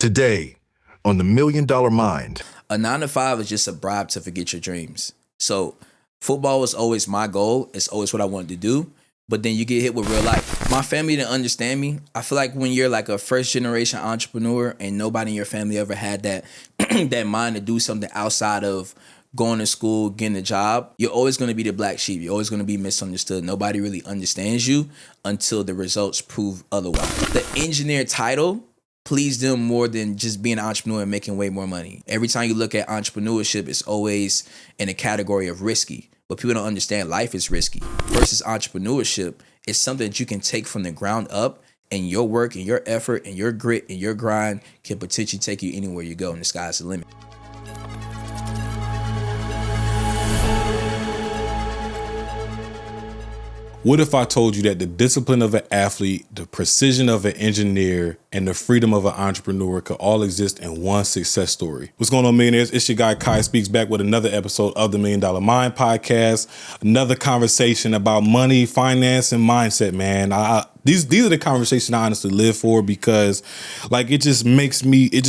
Today, on the $1 Million Mind. A 9 to 5 is just a bribe to forget your dreams. So football was always my goal. It's always what I wanted to do. But then you get hit with real life. My family didn't understand me. I feel like when you're like a first generation entrepreneur and nobody in your family ever had that that mind to do something outside of going to school, getting a job, you're always going to be the black sheep. You're always going to be misunderstood. Nobody really understands you until the results prove otherwise. The engineer title pleased them more than just being an entrepreneur and making way more money. Every time you look at entrepreneurship, it's always in a category of risky. But people don't understand life is risky. Versus entrepreneurship, it's something that you can take from the ground up, and your work and your effort and your grit and your grind can potentially take you anywhere you go, and the sky's the limit. What if I told you that the discipline of an athlete, the precision of an engineer, and the freedom of an entrepreneur could all exist in one success story? What's going on, millionaires? It's your guy Kai Speaks back with another episode of the $1 Million Mind podcast. Another conversation about money, finance, and mindset, man. These are the conversations I honestly live for, because like it just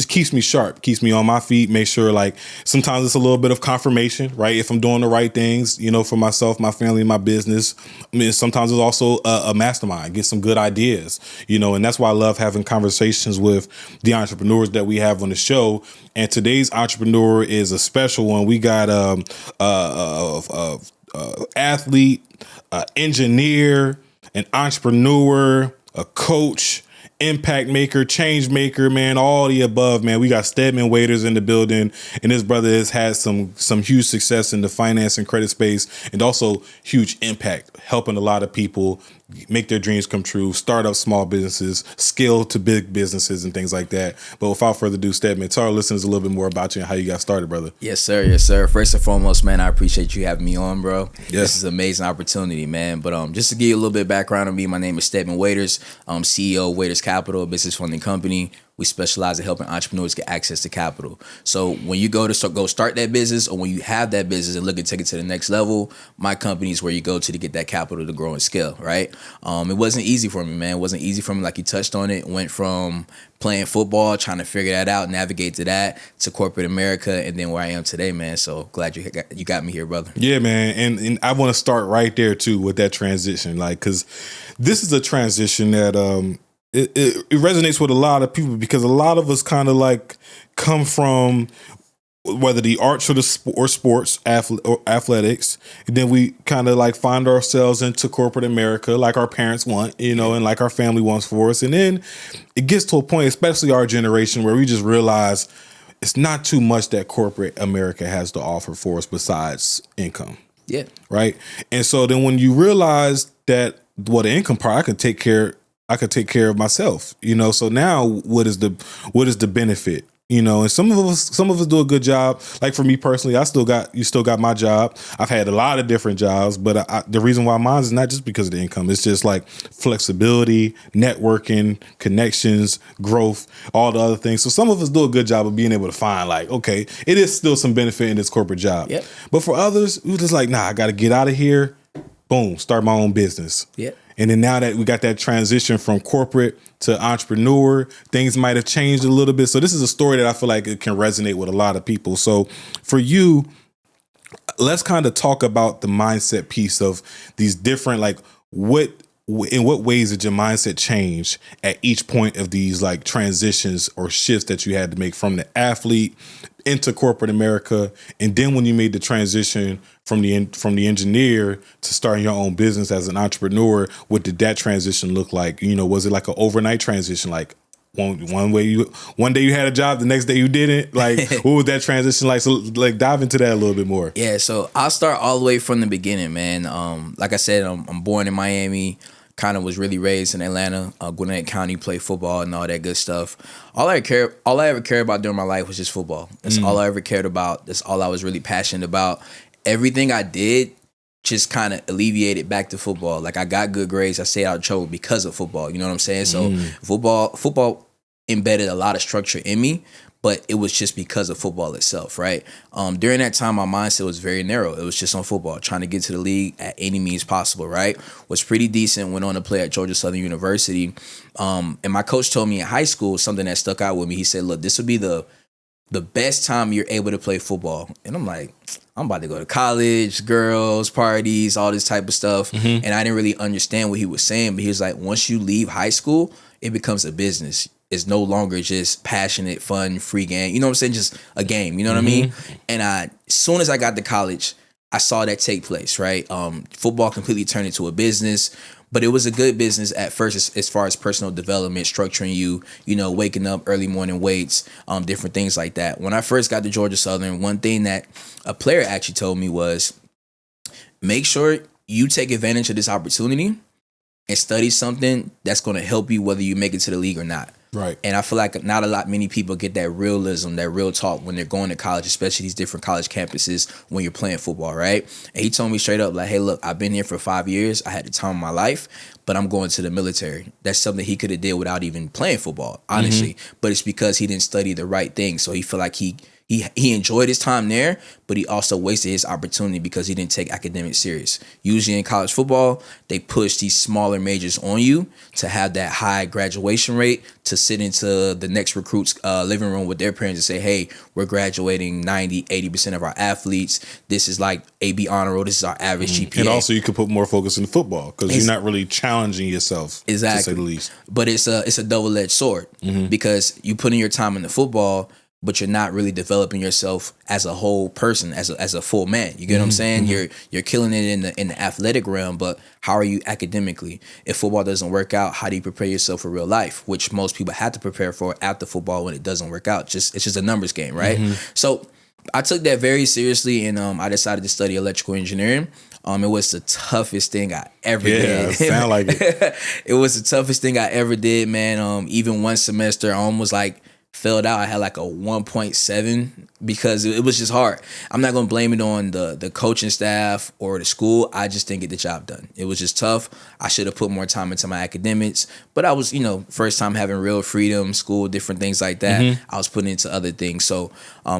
keeps me sharp, keeps me on my feet, make sure like sometimes it's a little bit of confirmation, right? If I'm doing the right things, for myself, my family, my business. I mean, sometimes it's also a mastermind, get some good ideas, and that's why I love having conversations with the entrepreneurs that we have on the show. And today's entrepreneur is a special one. We got athlete, engineer, an entrepreneur, a coach, impact maker, change maker, man, all the above, man. We got Stedman Waiters in the building, and his brother has had some huge success in the finance and credit space, and also huge impact, helping a lot of people make their dreams come true, start up small businesses, scale to big businesses and things like that. But without further ado, Stedman, tell our listeners a little bit more about you and how you got started, brother. Yes, sir. Yes, sir. First and foremost, man, I appreciate you having me on, bro. Yes. This is an amazing opportunity, man. But just to give you a little bit of background on me, my name is Stedman Waiters. I'm CEO of Waiters Capital, a business funding company. We specialize in helping entrepreneurs get access to capital. So when you go start that business, or when you have that business and look to take it to the next level, my company is where you go to get that capital to grow and scale, right? It wasn't easy for me, man. It wasn't easy for me, like you touched on it. Went from playing football, trying to figure that out, navigate to that, to corporate America, and then where I am today, man. So glad you got me here, brother. Yeah, man. And I want to start right there, too, with that transition. Like, because this is a transition that it resonates with a lot of people, because a lot of us kind of like come from whether the arts or sports, athletics, and then we kind of like find ourselves into corporate America, like our parents want, and like our family wants for us. And then it gets to a point, especially our generation, where we just realize it's not too much that corporate America has to offer for us besides income. Yeah. Right. And so then when you realize that, well, the income part, I could take care of myself, so now what is the benefit? And some of us do a good job. Like for me personally, you still got my job. I've had a lot of different jobs, but the reason why mine is not just because of the income. It's just like flexibility, networking, connections, growth, all the other things. So some of us do a good job of being able to find like, okay, it is still some benefit in this corporate job. Yep. But for others, we're just like, nah, I got to get out of here. Boom, start my own business. Yeah. And then now that we got that transition from corporate to entrepreneur, things might have changed a little bit. So this is a story that I feel like it can resonate with a lot of people. So for you, let's kind of talk about the mindset piece of these different, like in what ways did your mindset change at each point of these like transitions or shifts that you had to make from the athlete into corporate America, and then when you made the transition from the engineer to starting your own business as an entrepreneur, what did that transition look like? Was it like an overnight transition? Like one day you had a job, the next day you didn't. Like what was that transition like? So like dive into that a little bit more. Yeah, so I'll start all the way from the beginning, man. Like I said, I'm born in Miami. Kind of was really raised in Atlanta, Gwinnett County, played football and all that good stuff. All I ever cared about during my life was just football. That's all I ever cared about. That's all I was really passionate about. Everything I did just kind of alleviated back to football. Like I got good grades. I stayed out of trouble because of football. You know what I'm saying? So football embedded a lot of structure in me. but it was just because of football itself, right? During that time, my mindset was very narrow. It was just on football, trying to get to the league at any means possible, right? Was pretty decent, went on to play at Georgia Southern University. And my coach told me in high school something that stuck out with me. He said, look, this would be the best time you're able to play football. And I'm like, I'm about to go to college, girls, parties, all this type of stuff. And I didn't really understand what he was saying, but he was like, once you leave high school, it becomes a business. It's no longer just passionate, fun, free game. You know what I'm saying? Just a game. You know what I mean? And as soon as I got to college, I saw that take place, right? Football completely turned into a business, but it was a good business at first as far as personal development, structuring you, waking up, early morning weights, different things like that. When I first got to Georgia Southern, one thing that a player actually told me was, make sure you take advantage of this opportunity and study something that's going to help you whether you make it to the league or not. Right. And I feel like not many people get that realism, that real talk when they're going to college, especially these different college campuses when you're playing football, right? And he told me straight up, like, hey, look, I've been here for 5 years. I had the time of my life, but I'm going to the military. That's something he could have did without even playing football, honestly. But it's because he didn't study the right thing. So he felt like he enjoyed his time there, but he also wasted his opportunity because he didn't take academics serious. Usually in college football, they push these smaller majors on you to have that high graduation rate, to sit into the next recruit's living room with their parents and say, hey, we're graduating 90, 80% of our athletes. This is like AB honor roll. This is our average GPA. And also you could put more focus in football because you're not really challenging yourself, exactly, to say the least. But it's a double-edged sword because you put in your time in the football, but you're not really developing yourself as a whole person, as a full man. You get what I'm saying? You're killing it in the athletic realm, but how are you academically? If football doesn't work out, how do you prepare yourself for real life? Which most people have to prepare for after football when it doesn't work out. It's just a numbers game, right? So I took that very seriously, and I decided to study electrical engineering. It was the toughest thing I ever did. Yeah, sound like it. It was the toughest thing I ever did, man. Even one semester, I almost failed out. I had like a 1.7 because it was just hard. I'm not going to blame it on the coaching staff or the school. I just didn't get the job done. It was just tough. I should have put more time into my academics, but I was, first time having real freedom, school, different things like that. I was putting into other things. So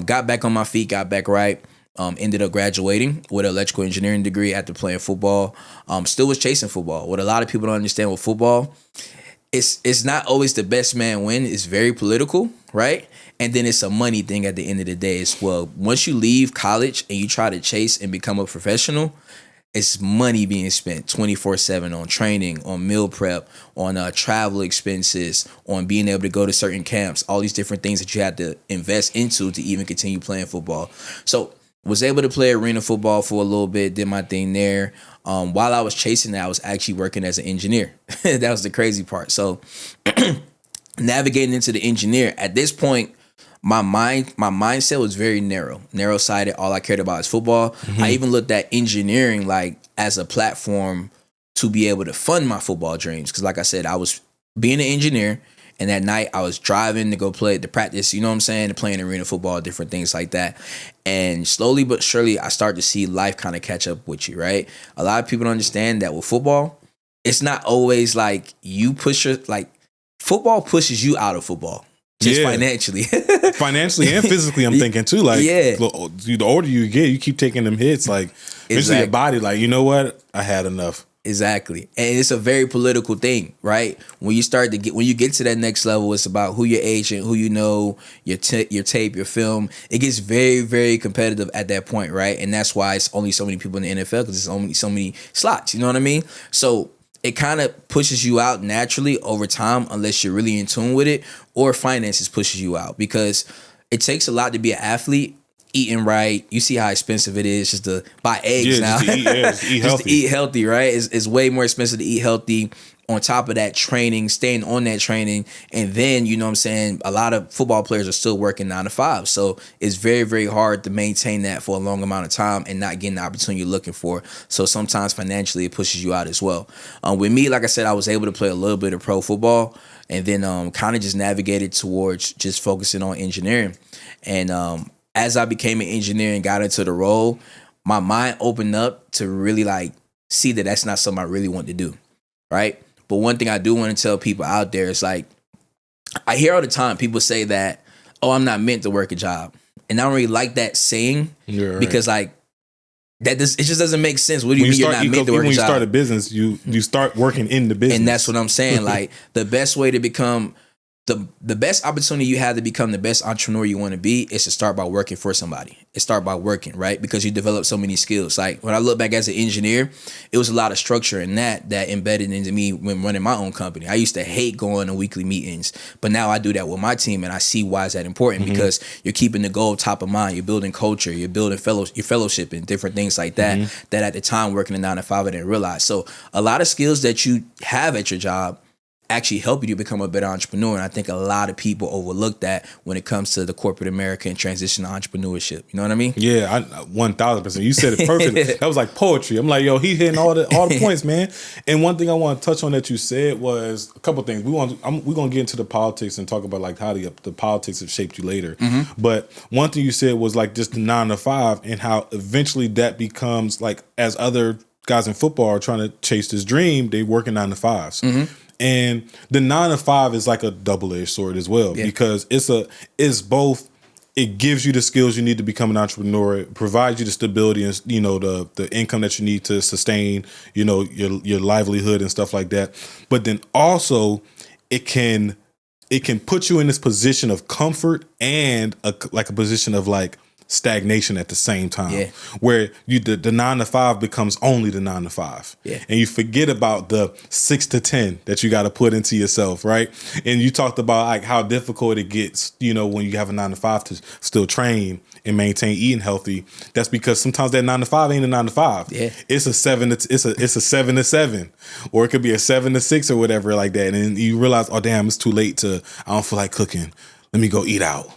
got back on my feet, got back right. Ended up graduating with an electrical engineering degree after playing football. Still was chasing football. What a lot of people don't understand with football, it's not always the best man win. It's very political, right? And then it's a money thing at the end of the day as well. Once you leave college and you try to chase and become a professional, it's money being spent 24/7 on training, on meal prep, on travel expenses, on being able to go to certain camps, all these different things that you have to invest into to even continue playing football. So was able to play arena football for a little bit, did my thing there. While I was chasing that, I was actually working as an engineer. That was the crazy part. So navigating into the engineer, at this point, my mindset was very narrow-sided. All I cared about is football. I even looked at engineering like as a platform to be able to fund my football dreams. Because like I said, I was being an engineer, and that night I was driving to go to practice, you know what I'm saying, to playing arena football, different things like that. And slowly but surely, I started to see life kind of catch up with you, right? A lot of people don't understand that with football, it's not always like you push football pushes you out of football. Just financially. Financially and physically, I'm thinking too. Like, the older you get, you keep taking them hits. Like, eventually your body, like, you know what? I had enough. Exactly. And it's a very political thing, right? When you get to that next level, it's about who your agent, who you know, your tape, your film. It gets very, very competitive at that point, right? And that's why it's only so many people in the NFL, because there's only so many slots, you know what I mean? So it kind of pushes you out naturally over time unless you're really in tune with it, or finances pushes you out, because it takes a lot to be an athlete. Eating right, you see how expensive it is just to buy eggs now. Just to eat healthy. Just to eat healthy, right? It's way more expensive to eat healthy. On top of that, training, staying on that training, and then, you know what I'm saying, a lot of football players are still working 9 to 5. So it's very, very hard to maintain that for a long amount of time and not getting the opportunity you're looking for. So sometimes financially it pushes you out as well. With me, like I said, I was able to play a little bit of pro football, and then kind of just navigated towards just focusing on engineering. And as I became an engineer and got into the role, my mind opened up to really see that that's not something I really want to do, right? But one thing I do want to tell people out there is I hear all the time people say that oh, I'm not meant to work a job. And I don't really like that saying because like it just doesn't make sense. What do you mean you're not meant to work a job? When you start a business, you start working in the business. And that's what I'm saying. Like the best way to become the best opportunity you have to become the best entrepreneur you want to be is to start by working for somebody. It start by working, right? Because you develop so many skills. Like when I look back as an engineer, it was a lot of structure in that embedded into me when running my own company. I used to hate going to weekly meetings, but now I do that with my team, and I see why is that important because you're keeping the goal top of mind. You're building culture. You're building your fellowship and different things like that. That at the time working a 9 to 5 I didn't realize. So a lot of skills that you have at your job actually help you to become a better entrepreneur. And I think a lot of people overlook that when it comes to the corporate America and transition to entrepreneurship. You know what I mean? Yeah, 1000%. You said it perfectly. That was like poetry. I'm like, yo, he hitting all the points, man. And one thing I want to touch on that you said was a couple things. We're gonna get into the politics and talk about like how the politics have shaped you later. But one thing you said was like just the 9 to 5 and how eventually that becomes like as other guys in football are trying to chase this dream, they working 9 to 5s. And the 9 to 5 is like a double-edged sword as well because it's both. It gives you the skills you need to become an entrepreneur. It provides you the stability and the income that you need to sustain your livelihood and stuff like that. But then also it can put you in this position of comfort and a position of like stagnation at the same time, where the 9 to 5 becomes only the 9 to 5, and you forget about the 6 to 10 that you got to put into yourself, right? And you talked about like how difficult it gets, when you have a 9 to 5 to still train and maintain eating healthy. That's because sometimes that 9 to 5 ain't a 9 to 5. It's a 7 to 7, or it could be a 7 to 6 or whatever like that. And you realize, oh damn, it's too late I don't feel like cooking. Let me go eat out.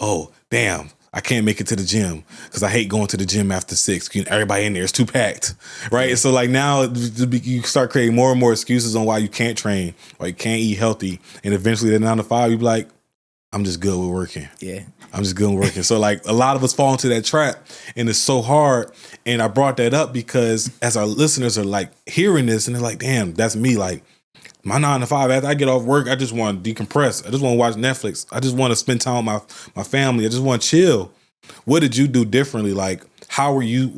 Oh damn, I can't make it to the gym because I hate going to the gym after 6. Everybody in there is too packed, right? And so like now you start creating more and more excuses on why you can't train or you can't eat healthy. And eventually that 9 to 5, you be like, I'm just good with working. I'm just good with working. So like a lot of us fall into that trap and it's so hard. And I brought that up because as our listeners are like hearing this and they're like, damn, that's me. Like my 9 to 5, after I get off work, I just want to decompress. I just want to watch Netflix. I just want to spend time with my family. I just want to chill. What did you do differently? Like, how were you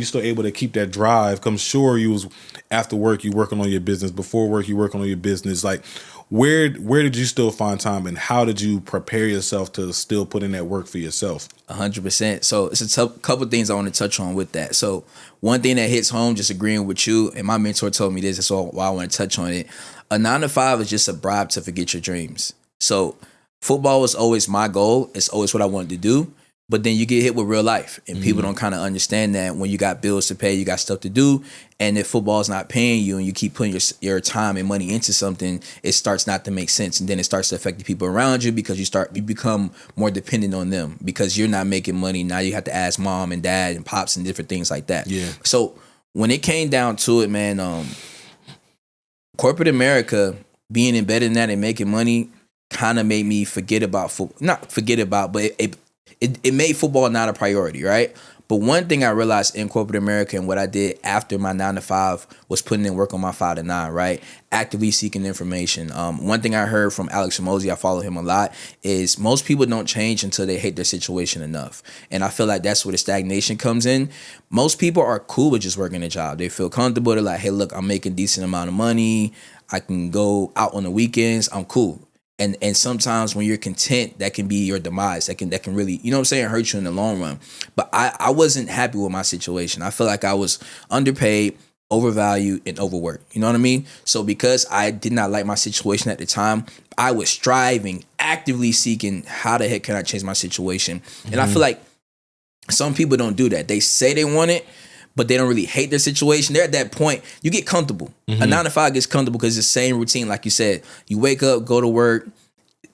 still able to keep that drive? I'm sure you was after work, you working on your business. Before work, you working on your business. Like, where did you still find time, and how did you prepare yourself to still put in that work for yourself? 100%. So it's a couple things I want to touch on with that. So one thing that hits home, just agreeing with you, and my mentor told me this, that's why I want to touch on it. A 9 to 5 is just a bribe to forget your dreams. So football was always my goal. It's always what I wanted to do. But then you get hit with real life, and people don't kind of understand that when you got bills to pay, you got stuff to do. And if football's not paying you and you keep putting your time and money into something, it starts not to make sense. And then it starts to affect the people around you because you become more dependent on them because you're not making money. Now you have to ask mom and dad and pops and different things like that. So when it came down to it, man, corporate America being embedded in that and making money kind of made me forget about football. Not forget about, but it made football not a priority, right? But one thing I realized in corporate America and what I did after my 9 to 5 was putting in work on my 5 to 9, right? Actively seeking information. One thing I heard from Alex Ramosi, I follow him a lot, is most people don't change until they hate their situation enough. And I feel like that's where the stagnation comes in. Most people are cool with just working a job. They feel comfortable. They're like, hey, look, I'm making a decent amount of money. I can go out on the weekends. I'm cool. And sometimes when you're content, that can be your demise. That can really, you know what I'm saying, hurt you in the long run. But I wasn't happy with my situation. I feel like I was underpaid, overvalued, and overworked. You know what I mean? So because I did not like my situation at the time, I was striving, actively seeking how the heck can I change my situation. And I feel like some people don't do that. They say they want it, but they don't really hate their situation. They're at that point, you get comfortable. A 9 to 5 gets comfortable because it's the same routine. Like you said, you wake up, go to work.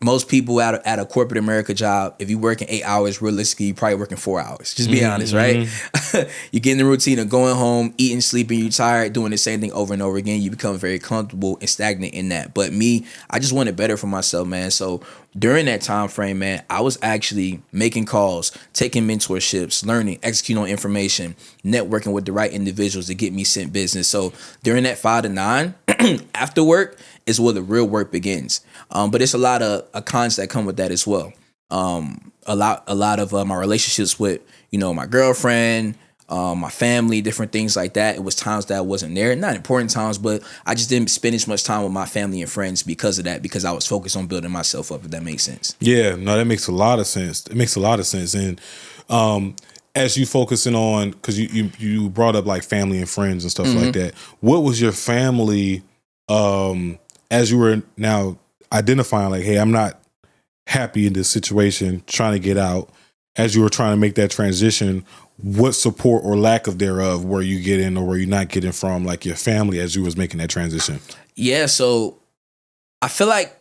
Most people at a corporate America job, if you working 8 hours, realistically, you're probably working 4 hours. Just be honest, right? You get in the routine of going home, eating, sleeping, you're tired, doing the same thing over and over again. You become very comfortable and stagnant in that. But me, I just wanted better for myself, man. So during that time frame, man, I was actually making calls, taking mentorships, learning, executing on information, networking with the right individuals to get me sent business. So during that 5 to 9, after work is where the real work begins. But it's a lot of cons that come with that as well. A lot of my relationships with, my girlfriend, my family, different things like that. It was times that I wasn't there. Not important times, but I just didn't spend as much time with my family and friends because of that, because I was focused on building myself up, if that makes sense. Yeah, no, that makes a lot of sense. It makes a lot of sense. And as you focusing on, because you brought up like family and friends and stuff like that, what was your family, as you were now identifying like, hey, I'm not happy in this situation, trying to get out, as you were trying to make that transition, what support or lack of thereof were you getting or were you not getting from like your family as you was making that transition? Yeah, so I feel like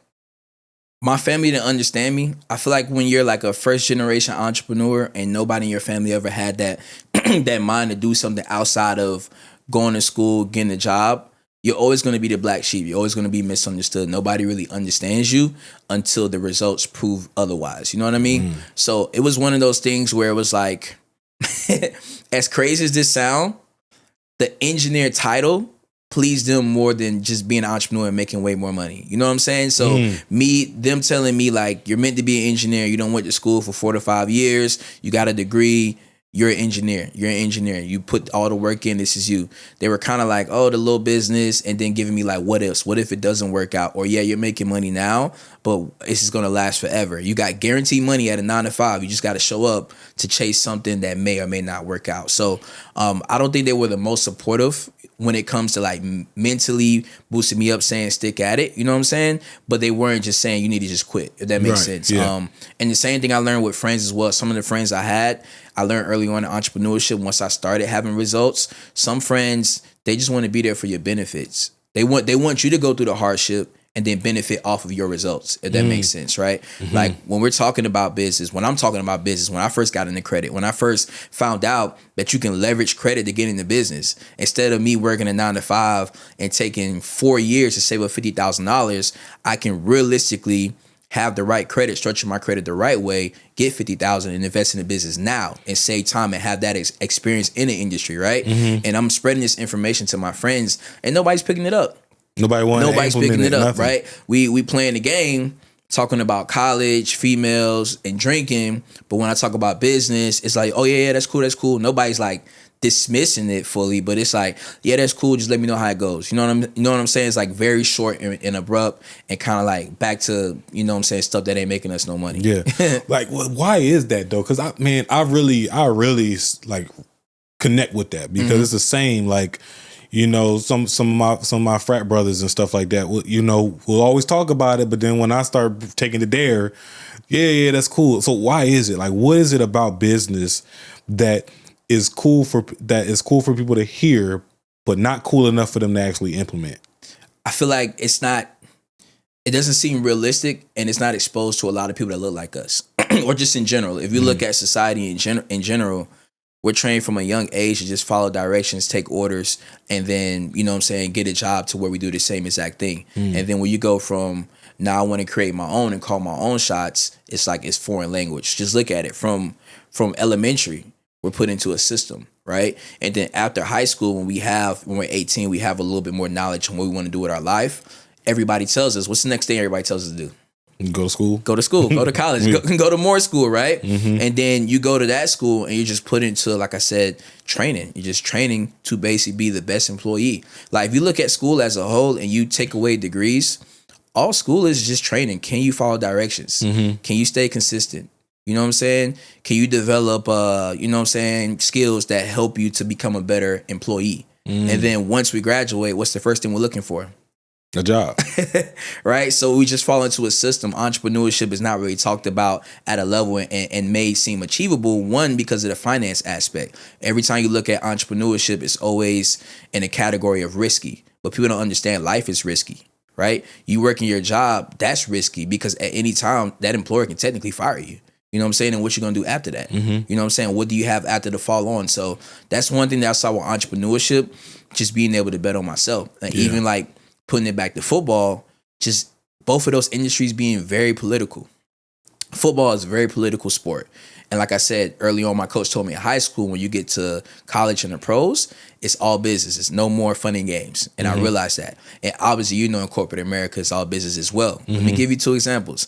my family didn't understand me. I feel like when you're like a first generation entrepreneur and nobody in your family ever had that that mind to do something outside of going to school, getting a job, you're always going to be the black sheep. You're always going to be misunderstood. Nobody really understands you until the results prove otherwise. You know what I mean? So it was one of those things where it was like, as crazy as this sound, the engineer title pleased them more than just being an entrepreneur and making way more money. You know what I'm saying? So them telling me like, you're meant to be an engineer. You don't went to school for 4 to 5 years. You got a degree. You're an engineer. You're an engineer. You put all the work in. This is you. They were kind of like, oh, the little business, and then giving me like, what else? What if it doesn't work out? Or yeah, you're making money now, but this is gonna last forever. You got guaranteed money at a 9 to 5. You just got to show up to chase something that may or may not work out. So I don't think they were the most supportive when it comes to like mentally boosting me up, saying stick at it. You know what I'm saying? But they weren't just saying you need to just quit, if that makes sense. Yeah. And the same thing I learned with friends as well. Some of the friends I learned early on in entrepreneurship, once I started having results. Some friends, they just want to be there for your benefits. They want you to go through the hardship and then benefit off of your results, if that makes sense, right? Like when we're talking about business, when I'm talking about business, when I first got into credit, when I first found out that you can leverage credit to get into business, instead of me working a 9 to 5 and taking 4 years to save up $50,000, I can realistically have the right credit, structure my credit the right way, get $50,000 and invest in the business now and save time and have that experience in the industry, right? And I'm spreading this information to my friends and nobody's picking it up. Nobody's picking it up, right? We playing the game, talking about college, females, and drinking. But when I talk about business, it's like, oh yeah, that's cool. Nobody's like dismissing it fully, but it's like, yeah, that's cool. Just let me know how it goes. You know what I'm saying? It's like very short and abrupt and kind of like back to, you know what I'm saying, stuff that ain't making us no money. Yeah. Like, why is that though? Because I really like connect with that because it's the same. Like, you know, some of my frat brothers and stuff like that, we'll always talk about it. But then when I start taking the dare, yeah, that's cool. So why is it? Like, what is it about business that is cool for people to hear, but not cool enough for them to actually implement? I feel like it doesn't seem realistic and it's not exposed to a lot of people that look like us or just in general. If you look at society in general, we're trained from a young age to just follow directions, take orders, and then, you know what I'm saying, get a job to where we do the same exact thing. And then when you go from, now I want to create my own and call my own shots, it's like it's foreign language. Just look at it from elementary. We're put into a system, right? And then after high school, when we're 18, we have a little bit more knowledge on what we want to do with our life. Everybody tells us, what's the next thing everybody tells us to do? Go to school, go to college, go to more school, right? And then you go to that school and you're just put into, like I said, training. You're just training to basically be the best employee. Like if you look at school as a whole and you take away degrees, all school is just training. Can you follow directions? Can you stay consistent? You know what I'm saying? Can you develop, skills that help you to become a better employee? And then once we graduate, what's the first thing we're looking for? A job. Right? So we just fall into a system. Entrepreneurship is not really talked about at a level and made seem achievable. One, because of the finance aspect. Every time you look at entrepreneurship, it's always in a category of risky. But people don't understand life is risky, right? You working your job, that's risky because at any time that employer can technically fire you. You know what I'm saying? And what you're going to do after that. You know what I'm saying? What do you have after the fall on? So that's one thing that I saw with entrepreneurship, just being able to bet on myself. And even like putting it back to football, just both of those industries being very political. Football is a very political sport. And like I said, early on, my coach told me in high school, when you get to college and the pros, it's all business. It's no more fun and games. And I realized that. And obviously, in corporate America, it's all business as well. Let me give you 2 examples.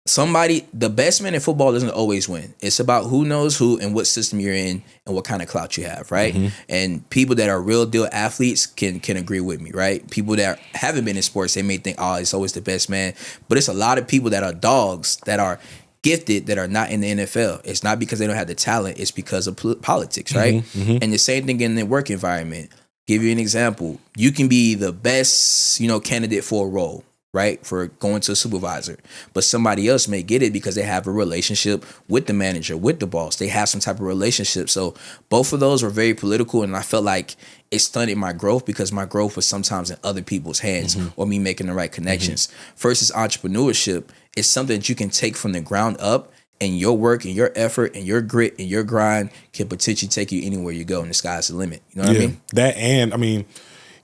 the best man in football doesn't always win. It's about who knows who and what system you're in and what kind of clout you have, right? And people that are real deal athletes can agree with me, right? People that haven't been in sports, they may think, oh, it's always the best man. But it's a lot of people that are dogs that are gifted that are not in the NFL. It's not because they don't have the talent. It's because of politics, right? And the same thing in the work environment. Give you an example. You can be the best, candidate for a role, right? For going to a supervisor. But somebody else may get it because they have a relationship with the manager, with the boss. They have some type of relationship. So both of those were very political, and I felt like it stunted my growth because my growth was sometimes in other people's hands or me making the right connections. Versus entrepreneurship, it's something that you can take from the ground up, and your work and your effort and your grit and your grind can potentially take you anywhere you go, and the sky's the limit. You know what I mean? That, and I mean,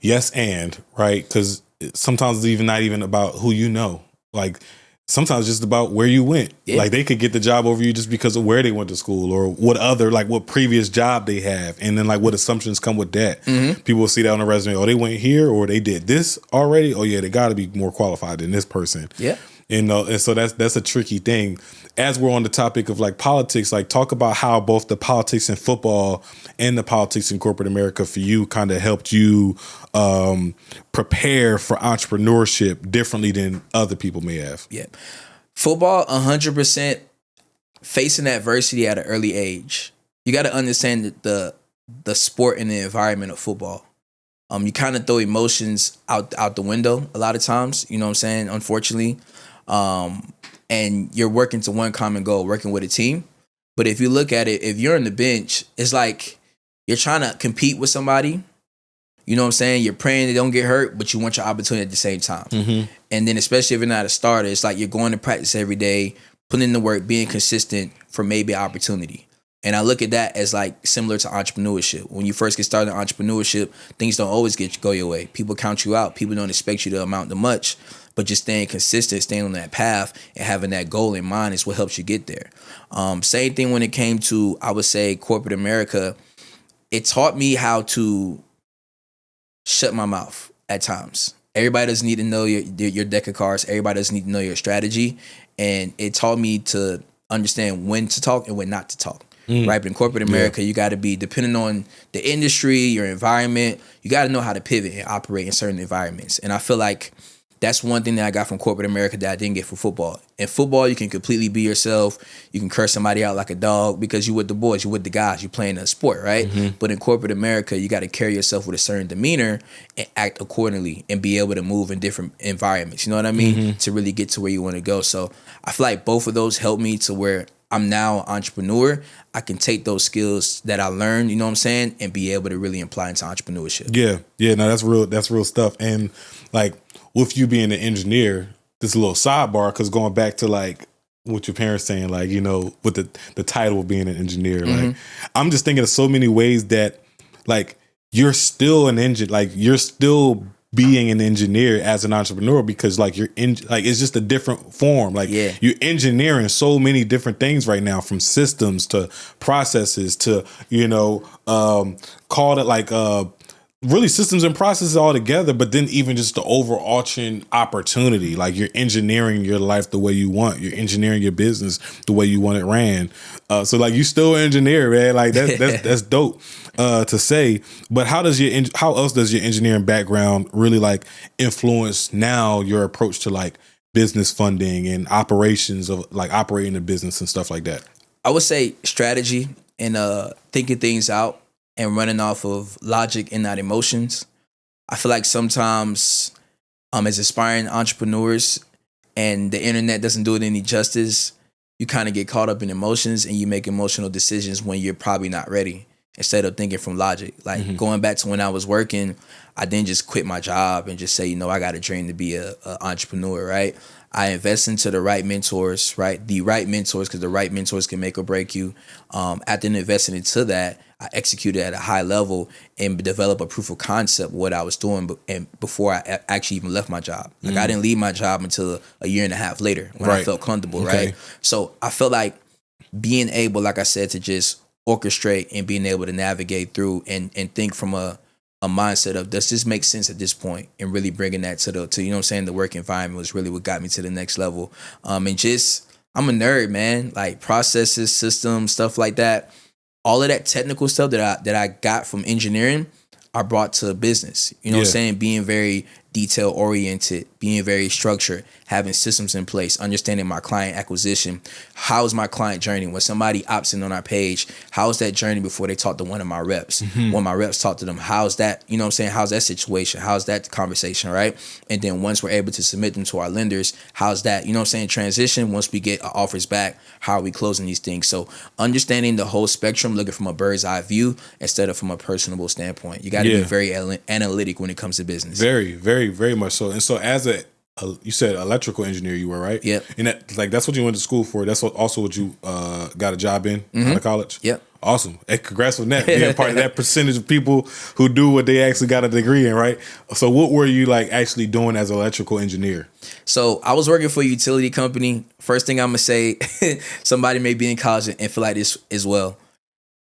yes, and right, because sometimes it's even not even about who you know. Like sometimes it's just about where you went. Yeah. Like they could get the job over you just because of where they went to school or what previous job they have, and then like what assumptions come with that. People will see that on a resume. Oh, they went here or they did this already. Oh yeah, they got to be more qualified than this person. Yeah. And so that's a tricky thing. As we're on the topic of like politics, like talk about how both the politics in football and the politics in corporate America for you kind of helped you prepare for entrepreneurship differently than other people may have. Yeah. Football, 100% facing adversity at an early age. You got to understand that the sport and the environment of football. You kind of throw emotions out the window a lot of times, you know what I'm saying, unfortunately. And you're working to one common goal, working with a team. But if you look at it, if you're on the bench, it's like you're trying to compete with somebody. You know what I'm saying? You're praying they don't get hurt, but you want your opportunity at the same time. And then especially if you're not a starter, it's like you're going to practice every day, putting in the work, being consistent for maybe opportunity. And I look at that as like similar to entrepreneurship. When you first get started in entrepreneurship, things don't always go your way. People count you out. People don't expect you to amount to much. But just staying consistent, staying on that path, and having that goal in mind is what helps you get there. Same thing when it came to, I would say, corporate America. It taught me how to shut my mouth at times. Everybody doesn't need to know your deck of cards. Everybody doesn't need to know your strategy. And it taught me to understand when to talk and when not to talk. Right? But in corporate America, you got to be, depending on the industry, your environment, you got to know how to pivot and operate in certain environments. And I feel like that's one thing that I got from corporate America that I didn't get from football. In football, you can completely be yourself. You can curse somebody out like a dog because you with the boys, you with the guys, you playing a sport, right? But in corporate America, you got to carry yourself with a certain demeanor and act accordingly and be able to move in different environments. You know what I mean? To really get to where you want to go. So I feel like both of those helped me to where I'm now an entrepreneur. I can take those skills that I learned, you know what I'm saying, and be able to really apply into entrepreneurship. Yeah, no, that's real stuff. And like with you being an engineer, this little sidebar, because going back to like what your parents saying, like, with the title of being an engineer, like I'm just thinking of so many ways that like you're still an engine, like you're still being an engineer as an entrepreneur, because like it's just a different form. Like you're engineering so many different things right now, from systems to processes to, call it like really systems and processes all together, but then even just the overarching opportunity. Like you're engineering your life the way you want. You're engineering your business the way you want it ran. So like you still an engineer, man. Like that's dope to say. But how else does your engineering background really like influence now your approach to like business funding and operations of like operating a business and stuff like that? I would say strategy and thinking things out and running off of logic and not emotions. I feel like sometimes as aspiring entrepreneurs, and the internet doesn't do it any justice, you kind of get caught up in emotions and you make emotional decisions when you're probably not ready, instead of thinking from logic. Like going back to when I was working, I didn't just quit my job and just say, I got a dream to be a entrepreneur, right? I invest into the right mentors, right? The right mentors, because the right mentors can make or break you. After investing into that, I executed at a high level and developed a proof of concept of what I was doing, and before I actually even left my job. Like I didn't leave my job until a year and a half later when I felt comfortable, right? So I felt like being able, like I said, to just orchestrate and being able to navigate through and think from a mindset of, does this make sense at this point, and really bringing that to the work environment was really what got me to the next level. And just I'm a nerd, man. Like processes, systems, stuff like that. All of that technical stuff that I got from engineering, I brought to business. You know what I'm saying? Being very detail oriented, being very structured, having systems in place, understanding my client acquisition. How is my client journey? When somebody opts in on our page, how is that journey before they talk to one of my reps? When my reps talk to them, how's that, you know what I'm saying? How's that situation? How's that conversation, right? And then once we're able to submit them to our lenders, how's that, you know what I'm saying, transition? Once we get our offers back, how are we closing these things? So understanding the whole spectrum, looking from a bird's eye view instead of from a personable standpoint. You got to be very analytic when it comes to business. Very, very, very much so. And so as you said electrical engineer you were, right? Yep. And that's what you went to school for. That's also what you got a job in out of college? Yep. Awesome. Hey, congrats on that. Being part of that percentage of people who do what they actually got a degree in, right? So what were you like actually doing as an electrical engineer? So I was working for a utility company. First thing I'm going to say, somebody may be in college and feel like this as well.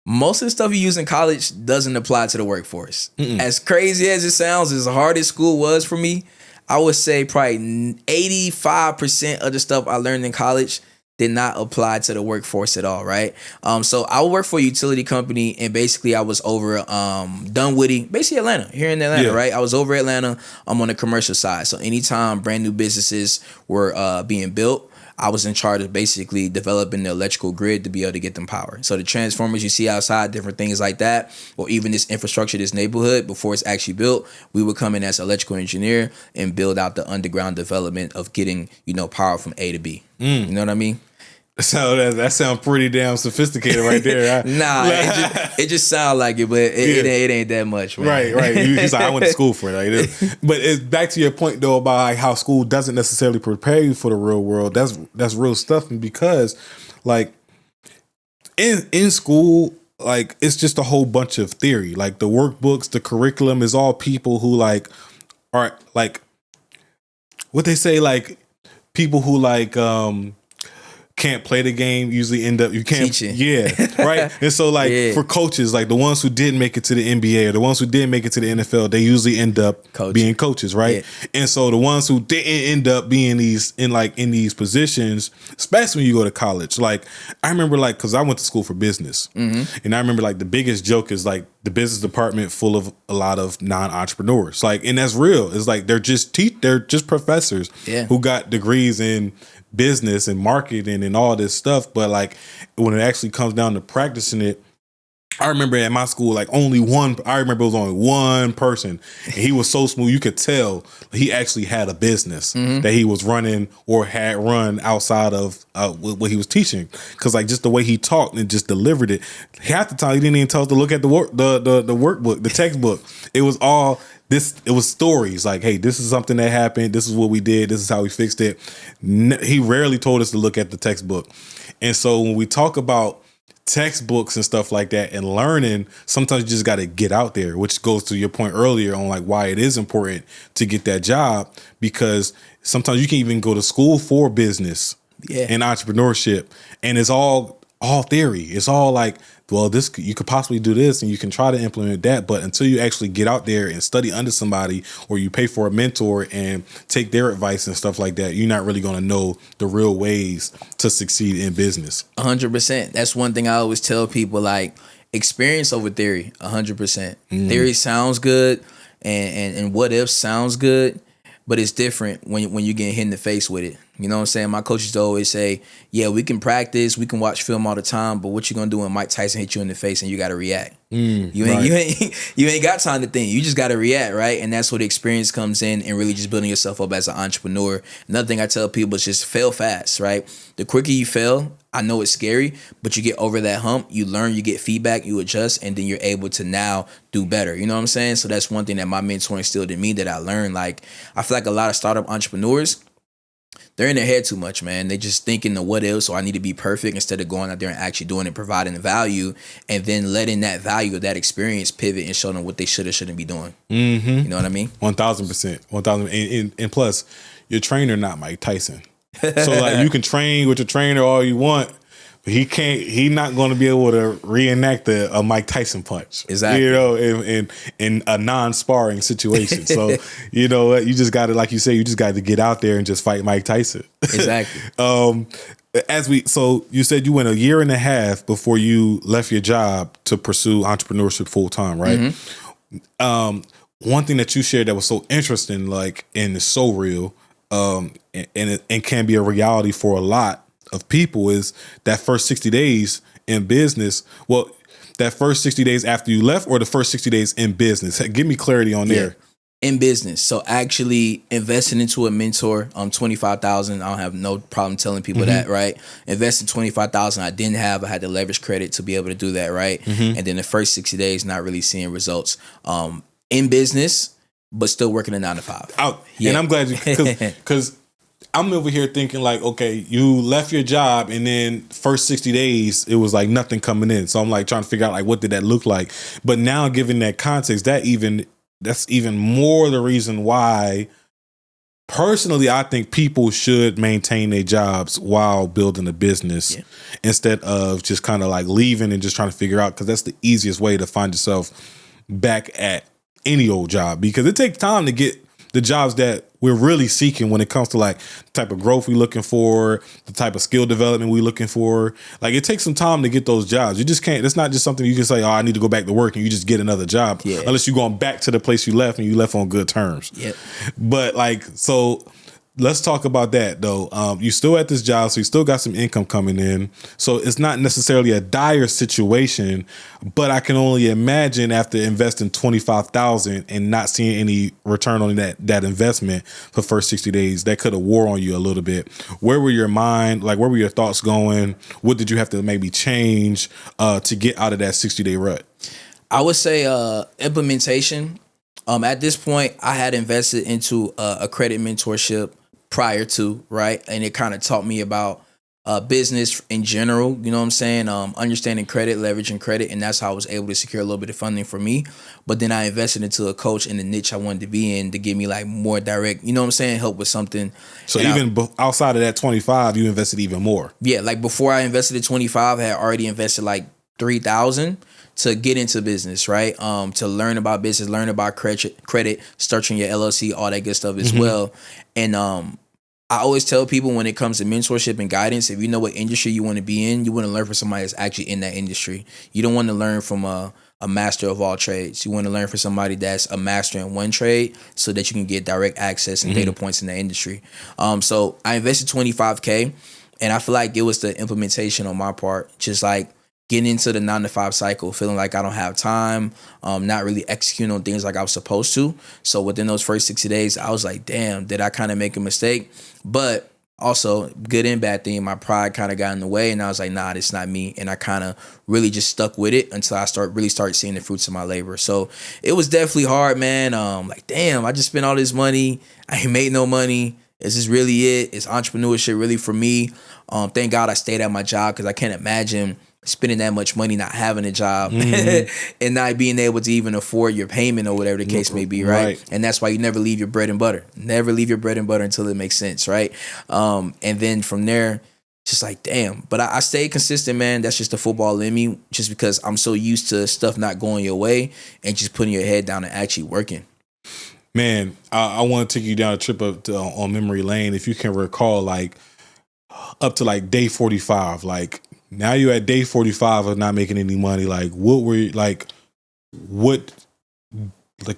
Most of the stuff you use in college doesn't apply to the workforce. As crazy as it sounds, as hard as school was for me, I would say probably 85% of the stuff I learned in college did not apply to the workforce at all, right? So I worked for a utility company, and basically I was over Dunwoody, basically Atlanta, here in Atlanta, right? I was over Atlanta. I'm on the commercial side. So anytime brand new businesses were being built, I was in charge of basically developing the electrical grid to be able to get them power. So the transformers you see outside, different things like that, or even this infrastructure, this neighborhood, before it's actually built, we would come in as electrical engineer and build out the underground development of getting, power from A to B. You know what I mean? So that sounds pretty damn sophisticated right there. Nah, it just sounds like it, but it ain't that much, man. Right. He's like, I went to school for it. But it's back to your point though about like how school doesn't necessarily prepare you for the real world. That's real stuff, and because like in school, like it's just a whole bunch of theory. Like the workbooks, the curriculum is all people who like are like what they say, like people who like can't play the game usually end up teaching. Right. And so like for coaches, like the ones who didn't make it to the NBA or the ones who didn't make it to the NFL, they usually end up being coaches, right? And so the ones who didn't end up being in these positions, especially when you go to college, like I remember like because I went to school for business, and I remember like the biggest joke is like the business department full of a lot of non-entrepreneurs, like, and that's real. It's like they're just professors who got degrees in business and marketing and all this stuff, but like when it actually comes down to practicing it, I remember at my school, like I remember it was only one person, and he was so smooth, you could tell he actually had a business that he was running or had run outside of what he was teaching. Because like just the way he talked and just delivered it, half the time he didn't even tell us to look at the workbook, the textbook. It was all it was stories like, hey, this is something that happened. This is what we did. This is how we fixed it. He rarely told us to look at the textbook. And so when we talk about textbooks and stuff like that and learning, sometimes you just got to get out there, which goes to your point earlier on like why it is important to get that job, because sometimes you can even go to school for business and entrepreneurship, and it's all theory. It's all like, well, this you could possibly do this and you can try to implement that, but until you actually get out there and study under somebody, or you pay for a mentor and take their advice and stuff like that, you're not really going to know the real ways to succeed in business. 100%. That's one thing I always tell people, like experience over theory. 100%. Theory sounds good and what if sounds good, but it's different when you get hit in the face with it. You know what I'm saying? My coaches always say, yeah, we can practice, we can watch film all the time, but what you gonna do when Mike Tyson hit you in the face and you gotta react? You ain't got time to think. You just gotta react, right? And that's where the experience comes in, and really just building yourself up as an entrepreneur. Another thing I tell people is just fail fast, right? The quicker you fail, I know it's scary, but you get over that hump, you learn, you get feedback, you adjust, and then you're able to now do better. You know what I'm saying? So that's one thing that my mentor instilled in me that I learned. Like, I feel like a lot of startup entrepreneurs, they're in their head too much, man. They just thinking the what else, or I need to be perfect, instead of going out there and actually doing it, providing the value, and then letting that value of that experience pivot and show them what they should or shouldn't be doing. You know what I mean? 1,000%. 1,000. And plus, your trainer not Mike Tyson. So like you can train with your trainer all you want, but he not going to be able to reenact a Mike Tyson punch. Exactly. You know, in a non-sparring situation. So, you know, you just got to, like you say, you just got to get out there and just fight Mike Tyson. Exactly. so you said you went a year and a half before you left your job to pursue entrepreneurship full time, right? One thing that you shared that was so interesting, like, and is so real, and can be a reality for a lot of people, is that first 60 days in business. Well, that first 60 days after you left, or the first 60 days in business? Give me clarity on there. In business. So actually investing into a mentor, 25,000. I don't have no problem telling people that, right? Investing 25,000 I didn't have. I had to leverage credit to be able to do that, right? And then the first 60 days not really seeing results. In business, but still working a 9 to 5. And I'm glad you, because I'm over here thinking like, okay, you left your job and then first 60 days, it was like nothing coming in. So I'm like trying to figure out like, what did that look like? But now given that context, that's even more the reason why personally I think people should maintain their jobs while building a business instead of just kind of like leaving and just trying to figure out, because that's the easiest way to find yourself back at any old job, because it takes time to get the jobs that we're really seeking when it comes to like the type of growth we're looking for, the type of skill development we're looking for. Like, it takes some time to get those jobs. You just can't, it's not just something you can say, oh, I need to go back to work, and you just get another job, unless you're going back to the place you left and you left on good terms. But like, so let's talk about that though. You still at this job, so you still got some income coming in. So it's not necessarily a dire situation, but I can only imagine after investing 25,000 and not seeing any return on that investment for first 60 days, that could have wore on you a little bit. Where were your thoughts going? What did you have to maybe change to get out of that 60-day rut? I would say implementation. At this point, I had invested into a credit mentorship prior to, right? And it kind of taught me about business in general, you know what I'm saying? Understanding credit, leveraging credit, and that's how I was able to secure a little bit of funding for me. But then I invested into a coach in the niche I wanted to be in to give me like more direct, you know what I'm saying, help with something. So outside of that 25, you invested even more. Yeah, like before I invested at 25, I had already invested like 3,000 to get into business, right? To learn about business, learn about credit, structuring your LLC, all that good stuff as well. And I always tell people when it comes to mentorship and guidance, if you know what industry you want to be in, you want to learn from somebody that's actually in that industry. You don't want to learn from a master of all trades. You want to learn from somebody that's a master in one trade so that you can get direct access and data points in that industry. So I invested $25K, and I feel like it was the implementation on my part, just like getting into the 9 to 5 cycle, feeling like I don't have time, not really executing on things like I was supposed to. So within those first 60 days, I was like, damn, did I kind of make a mistake? But also, good and bad thing, my pride kind of got in the way, and I was like, nah, this is not me. And I kind of really just stuck with it until I started seeing the fruits of my labor. So it was definitely hard, man. Like, damn, I just spent all this money. I ain't made no money. Is this really it? Is entrepreneurship really for me? Thank God I stayed at my job, because I can't imagine spending that much money not having a job and not being able to even afford your payment or whatever the case may be, right? And that's why you never leave your bread and butter. Never leave your bread and butter until it makes sense, right? And then from there, just like, damn. But I stayed consistent, man. That's just the football in me, just because I'm so used to stuff not going your way and just putting your head down and actually working. Man, I want to take you down a trip on memory lane. If you can recall, like up to like day 45, like now you're at day 45 of not making any money. Like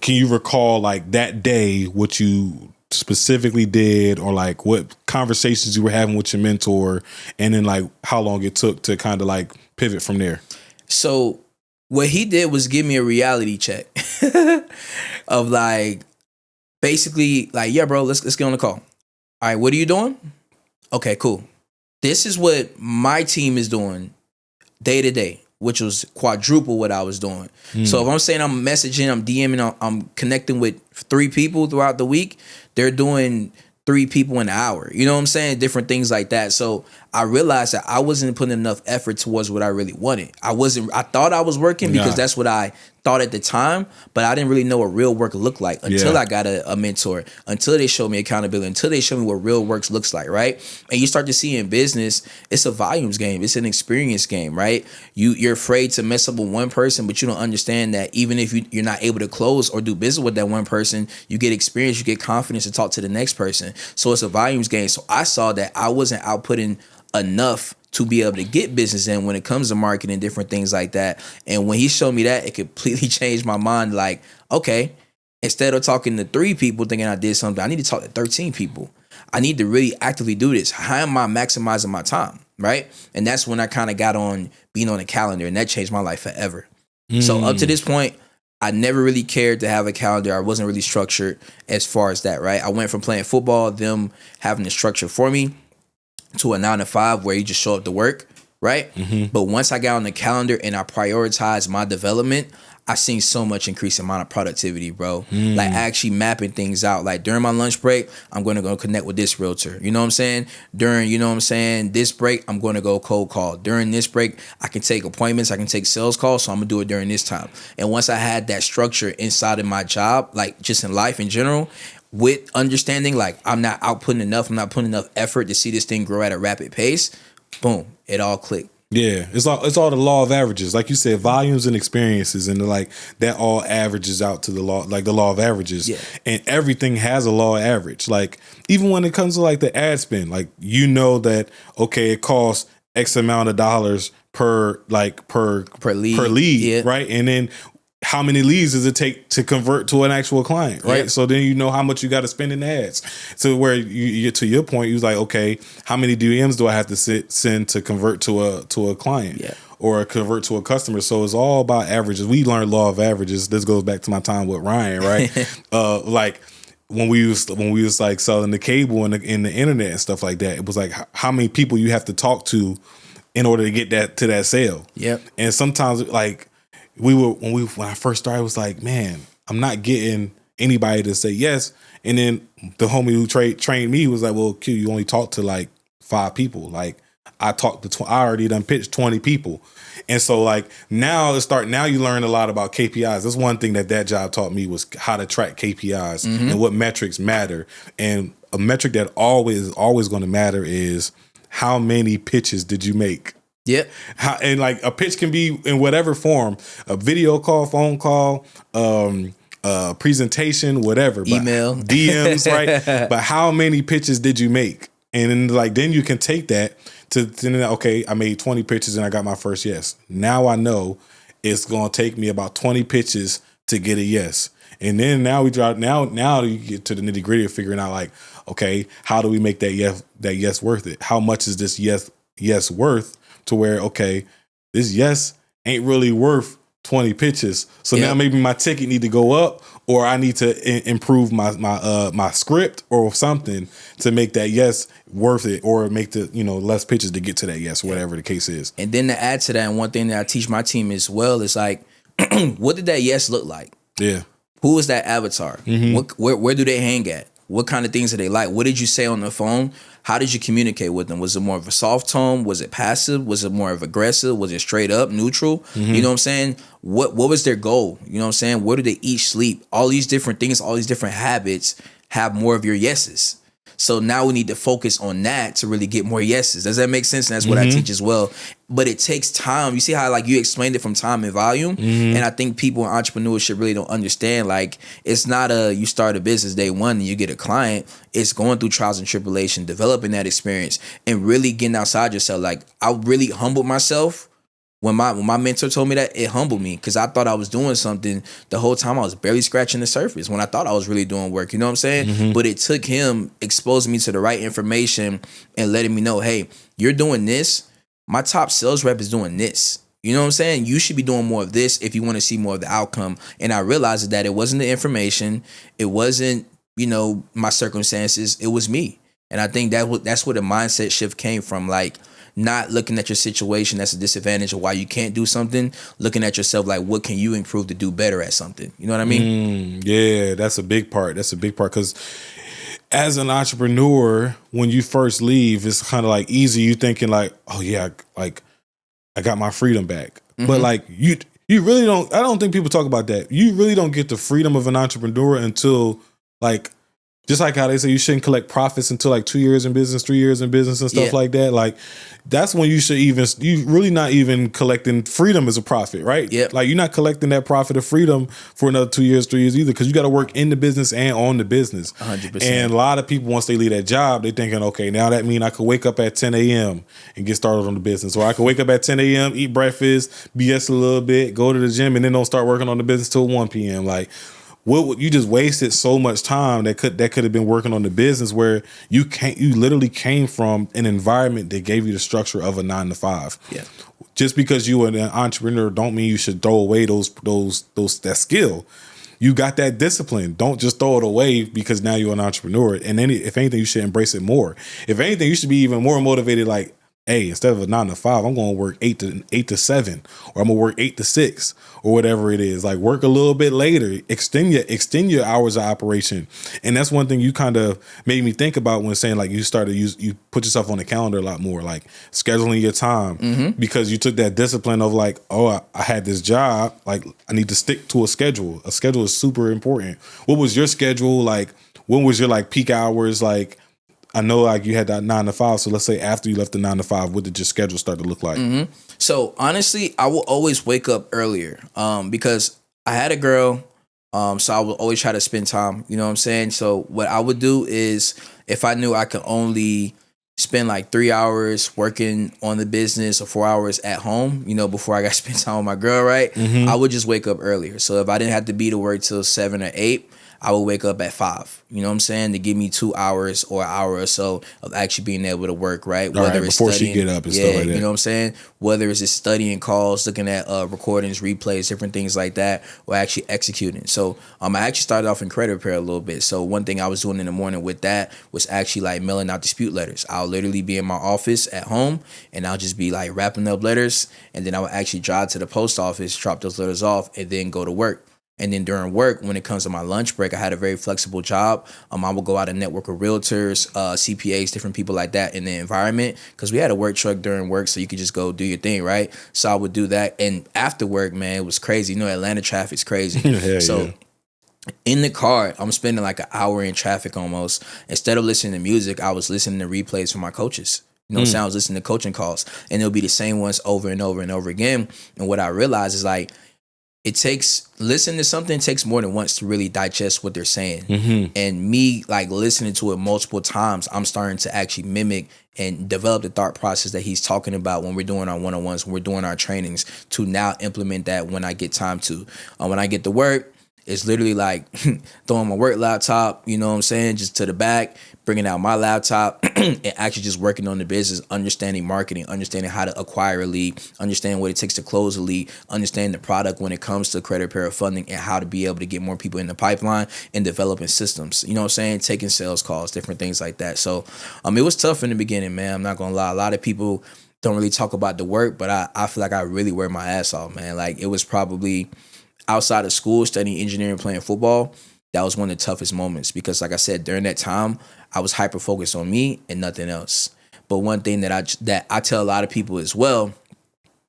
can you recall like that day, what you specifically did, or like what conversations you were having with your mentor, and then like how long it took to kind of like pivot from there? So what he did was give me a reality check of like, basically like, yeah, bro, let's get on the call. All right, what are you doing? Okay, cool. This is what my team is doing day to day, which was quadruple what I was doing. So if I'm saying I'm messaging, I'm DMing, I'm connecting with 3 people throughout the week, they're doing 3 people an hour. You know what I'm saying? Different things like that. So I realized that I wasn't putting enough effort towards what I really wanted. I thought I was working because that's what I thought at the time, but I didn't really know what real work looked like until I got a mentor, until they showed me accountability, until they showed me what real work looks like, right? And you start to see in business, it's a volumes game. It's an experience game, right? You're afraid to mess up with one person, but you don't understand that even if you're not able to close or do business with that one person, you get experience, you get confidence to talk to the next person. So it's a volumes game. So I saw that I wasn't outputting enough to be able to get business in when it comes to marketing and different things like that. And when he showed me that, it completely changed my mind. Like, okay, instead of talking to 3 people thinking I did something, I need to talk to 13 people. I need to really actively do this. How am I maximizing my time? Right. And that's when I kind of got on being on a calendar, and that changed my life forever. So up to this point, I never really cared to have a calendar. I wasn't really structured as far as that. Right. I went from playing football, them having the structure for me, to a 9 to 5 where you just show up to work. Right. But once I got on the calendar and I prioritized my development, I seen so much increase in amount of productivity, bro. Like actually mapping things out. Like during my lunch break, I'm going to go connect with this realtor. You know what I'm saying? During, you know what I'm saying, this break, I'm going to go cold call. During this break, I can take appointments. I can take sales calls. So I'm going to do it during this time. And once I had that structure inside of my job, like just in life in general, with understanding like I'm not outputting enough, I'm not putting enough effort to see this thing grow at a rapid pace, boom, it all clicked. Yeah, it's all the law of averages, like you said, volumes and experiences, and like that all averages out to the law, like the law of averages. Yeah. And everything has a law of average. Like even when it comes to like the ad spend, like you know that okay, it costs X amount of dollars per lead, Yeah. right? And then how many leads does it take to convert to an actual client, right? Yep. So then you know how much you got to spend in ads. So where you to your point, you was like, okay, how many DMs do I have to send to convert to a client, or convert to a customer? So it's all about averages. We learned law of averages. This goes back to my time with Ryan, right? Like when we was like selling the cable and the internet and stuff like that. It was like how many people you have to talk to in order to get that to that sale. Yep. And sometimes like. When I first started, I was like, man, I'm not getting anybody to say yes. And then the homie who trained me was like, well, Q, you only talk to like 5 people. Like I already done pitched 20 people. And so like now you learn a lot about KPIs. That's one thing that job taught me, was how to track KPIs and what metrics matter. And a metric that always going to matter is how many pitches did you make? Yep. And like a pitch can be in whatever form, a video call, phone call, presentation, whatever, email, DMs, right? But how many pitches did you make? And then you can take that to okay, I made 20 pitches and I got my first yes. Now I know it's going to take me about 20 pitches to get a yes. And then now you get to the nitty gritty of figuring out like, okay, how do we make that yes worth it? How much is this yes worth? To where, okay, this yes ain't really worth 20 pitches. So now maybe my ticket need to go up, or I need to improve my script or something to make that yes worth it, or make the less pitches to get to that yes, whatever the case is. And then to add to that, and one thing that I teach my team as well is like, what did that yes look like? Yeah. Who is that avatar? Where do they hang at? What kind of things are they like? What did you say on the phone? How did you communicate with them? Was it more of a soft tone? Was it passive? Was it more of aggressive? Was it straight up, neutral? You know what I'm saying? What was their goal? You know what I'm saying? Where do they eat, sleep? All these different things, all these different habits have more of your yeses. So now we need to focus on that to really get more yeses. Does that make sense? And that's what I teach as well. But it takes time. You see how like you explained it from time and volume? And I think people in entrepreneurship really don't understand. Like it's not you start a business day one and you get a client. It's going through trials and tribulation, developing that experience and really getting outside yourself. Like I really humbled myself. When my mentor told me that, it humbled me because I thought I was doing something the whole time. I was barely scratching the surface when I thought I was really doing work. You know what I'm saying? But it took him exposing me to the right information and letting me know, hey, you're doing this. My top sales rep is doing this. You know what I'm saying? You should be doing more of this if you want to see more of the outcome. And I realized that it wasn't the information. It wasn't, my circumstances. It was me. And I think that's where the mindset shift came from. Like, not looking at your situation as a disadvantage or why you can't do something, looking at yourself like, what can you improve to do better at something? You know what I mean? Yeah, that's a big part. Because as an entrepreneur, when you first leave, it's kind of like easy. You thinking like, oh yeah, like I got my freedom back. But like you really don't, I don't think people talk about that. You really don't get the freedom of an entrepreneur until like Just like how they say you shouldn't collect profits until like 2 years in business, 3 years in business and stuff like that. Like that's when you really not even collecting freedom as a profit, right? Yep. Like you're not collecting that profit of freedom for another 2 years, 3 years either, because you got to work in the business and on the business. 100%. And a lot of people, once they leave that job, they thinking, okay, now that means I could wake up at 10 a.m. and get started on the business. Or I could wake up at 10 a.m., eat breakfast, BS a little bit, go to the gym, and then don't start working on the business till 1 p.m. Like, what you just wasted so much time that could have been working on the business, where you literally came from an environment that gave you the structure of a 9 to 5. Yeah. Just because you are an entrepreneur don't mean you should throw away that skill. You got that discipline. Don't just throw it away because now you're an entrepreneur. And then if anything, you should embrace it more. If anything, you should be even more motivated. Like, hey, instead of a 9 to 5, I'm going to work 8 to 7, or I'm going to work 8 to 6, or whatever it is. Like, work a little bit later, extend your hours of operation. And that's one thing you kind of made me think about when saying, like, you put yourself on the calendar a lot more, like scheduling your time, because you took that discipline of like, oh, I had this job, like I need to stick to a schedule. A schedule is super important. What was your schedule like? When was your like peak hours? Like, I know like you had that 9 to 5. So let's say after you left the 9 to 5, what did your schedule start to look like? So honestly, I will always wake up earlier because I had a girl. So I would always try to spend time, you know what I'm saying? So what I would do is, if I knew I could only spend like 3 hours working on the business or 4 hours at home, you know, before I got to spend time with my girl, right? I would just wake up earlier. So if I didn't have to be to work till 7 or 8, I would wake up at 5, you know what I'm saying, to give me 2 hours or an hour or so of actually being able to work, right? Whether it's before studying, she get up and stuff like that. You know what I'm saying? Whether it's just studying calls, looking at recordings, replays, different things like that, or actually executing. So I actually started off in credit repair a little bit. So one thing I was doing in the morning with that was actually like mailing out dispute letters. I'll literally be in my office at home and I'll just be like wrapping up letters, and then I would actually drive to the post office, drop those letters off, and then go to work. And then during work, when it comes to my lunch break, I had a very flexible job. I would go out and network with realtors, CPAs, different people like that in the environment, because we had a work truck during work, so you could just go do your thing, right? So I would do that. And after work, man, it was crazy. You know, Atlanta traffic's crazy. In the car, I'm spending like an hour in traffic almost. Instead of listening to music, I was listening to replays from my coaches. You know what I'm saying? I was listening to coaching calls, and it'll be the same ones over and over and over again. And what I realized is like, listening to something takes more than once to really digest what they're saying. And me like listening to it multiple times, I'm starting to actually mimic and develop the thought process that he's talking about when we're doing our one-on-ones, when we're doing our trainings, to now implement that when I get time to. When I get to work, it's literally like throwing my work laptop, you know what I'm saying, just to the back, bringing out my laptop and actually just working on the business, understanding marketing, understanding how to acquire a lead, understanding what it takes to close a lead, understanding the product when it comes to credit repair funding, and how to be able to get more people in the pipeline and developing systems, you know what I'm saying, taking sales calls, different things like that. So it was tough in the beginning, man. I'm not going to lie. A lot of people don't really talk about the work, but I feel like I really wear my ass off, man. Like, it was probably outside of school, studying engineering, playing football, that was one of the toughest moments, because like I said, during that time, I was hyper focused on me and nothing else. But one thing that I tell a lot of people as well,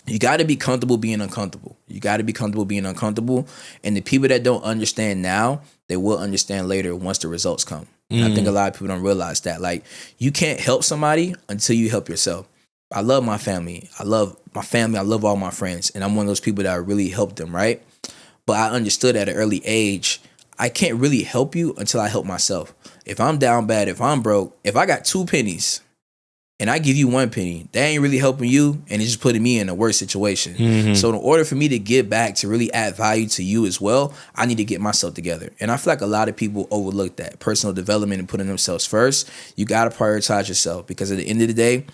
you got to be comfortable being uncomfortable. You got to be comfortable being uncomfortable. And the people that don't understand now, they will understand later once the results come. And I think a lot of people don't realize that. Like, you can't help somebody until you help yourself. I love my family. I love all my friends. And I'm one of those people that really help them, right? But I understood at an early age, I can't really help you until I help myself. If I'm down bad, if I'm broke, if I got 2 pennies and I give you 1 penny, that ain't really helping you, and it's just putting me in a worse situation. So in order for me to give back, to really add value to you as well, I need to get myself together. And I feel like a lot of people overlook that. Personal development and putting themselves first. You got to prioritize yourself, because at the end of the day,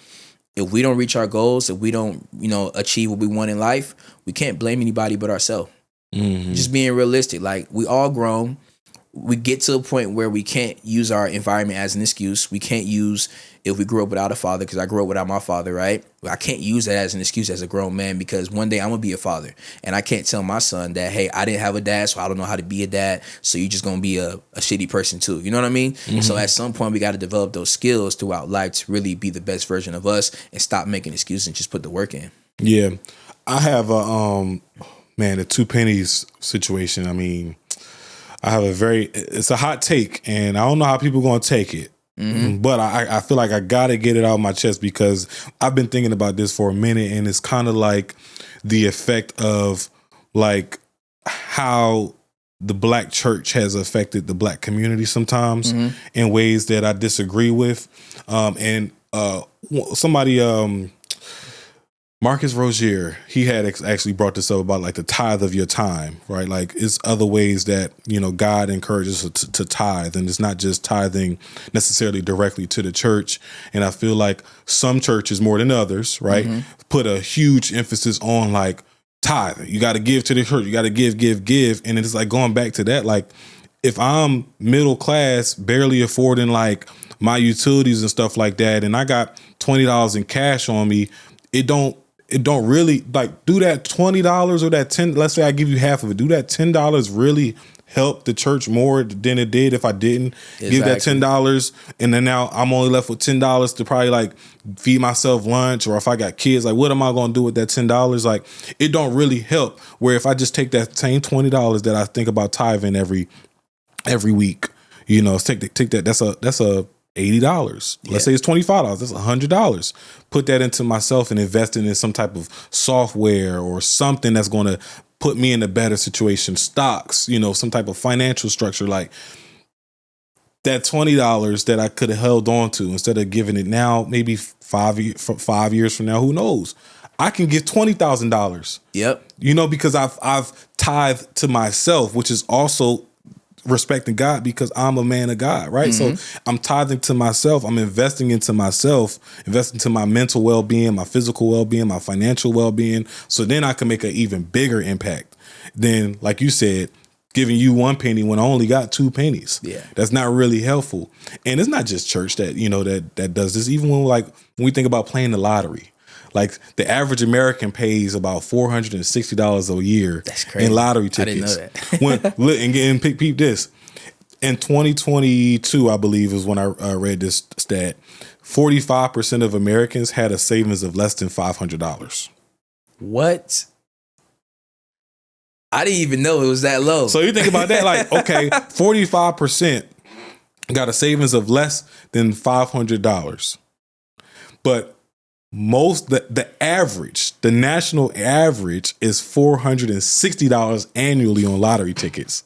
if we don't reach our goals, if we don't, achieve what we want in life, we can't blame anybody but ourselves. Just being realistic. Like, we all grown. We get to a point where we can't use our environment as an excuse. We can't use if we grew up without a father, because I grew up without my father, right? I can't use that as an excuse as a grown man, because one day I'm going to be a father. And I can't tell my son that, hey, I didn't have a dad, so I don't know how to be a dad, so you're just going to be a shitty person too. You know what I mean? So at some point, we got to develop those skills throughout life to really be the best version of us and stop making excuses and just put the work in. Yeah. I have the 2 pennies situation. I mean, I have it's a hot take, and I don't know how people are going to take it. But I feel like I got to get it out of my chest because I've been thinking about this for a minute, and it's kind of like the effect of like how the black church has affected the black community sometimes in ways that I disagree with. Somebody, Marcus Rozier, he had actually brought this up about like the tithe of your time, right? Like it's other ways that, God encourages us to tithe, and it's not just tithing necessarily directly to the church. And I feel like some churches more than others, right, put a huge emphasis on like tithing. You got to give to the church. You got to give. And it's like going back to that, like if I'm middle class, barely affording like my utilities and stuff like that, and I got $20 in cash on me, it don't really like do that $20 or that $10. Let's say I give you half of it. Do that $10 really help the church more than it did if I didn't give that $10? And then now I'm only left with $10 to probably like feed myself lunch, or if I got kids, like what am I going to do with that $10? Like it don't really help. Where if I just take that same $20 that I think about tithing every week, take that. That's a $80. Let's say it's $25. That's $100. Put that into myself and invest in some type of software or something that's going to put me in a better situation. Stocks, some type of financial structure. Like that $20 that I could have held on to instead of giving it now, maybe 5 years from now, who knows? I can get $20,000. Yep. Because I've tithed to myself, which is also respecting God because I'm a man of God, right? So I'm tithing to myself. I'm investing into myself, investing to my mental well-being, my physical well-being, my financial well-being. So then I can make an even bigger impact than, like you said, giving you 1 penny when I only got 2 pennies. Yeah. That's not really helpful. And it's not just church that, that does this. Even when we think about playing the lottery, like the average American pays about $460 a year in lottery tickets. I didn't know that. and peep this. In 2022, I believe is when I read this stat, 45% of Americans had a savings of less than $500. What? I didn't even know it was that low. So you think about that, like, okay, 45% got a savings of less than $500. But the national average is $460 annually on lottery tickets.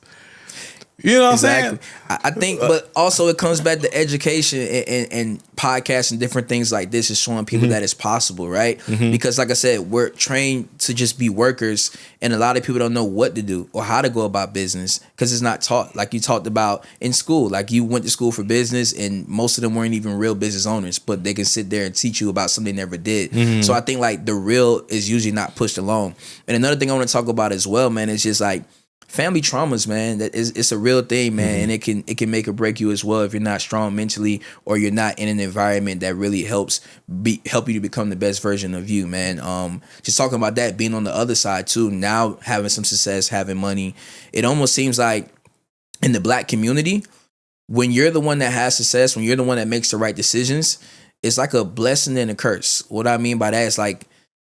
You know what I'm saying? I think, but also it comes back to education and podcasts and different things like this is showing people that it's possible, right? Because like I said, we're trained to just be workers, and a lot of people don't know what to do or how to go about business because it's not taught. Like you talked about in school, like you went to school for business, and most of them weren't even real business owners, but they can sit there and teach you about something they never did. So I think like the real is usually not pushed along. And another thing I want to talk about as well, man, is just like family traumas, man. It's a real thing, man, and it can make or break you as well if you're not strong mentally or you're not in an environment that really help you to become the best version of you, man. Just talking about that, being on the other side too, now having some success, having money, it almost seems like in the black community, when you're the one that has success, when you're the one that makes the right decisions, it's like a blessing and a curse. What I mean by that is like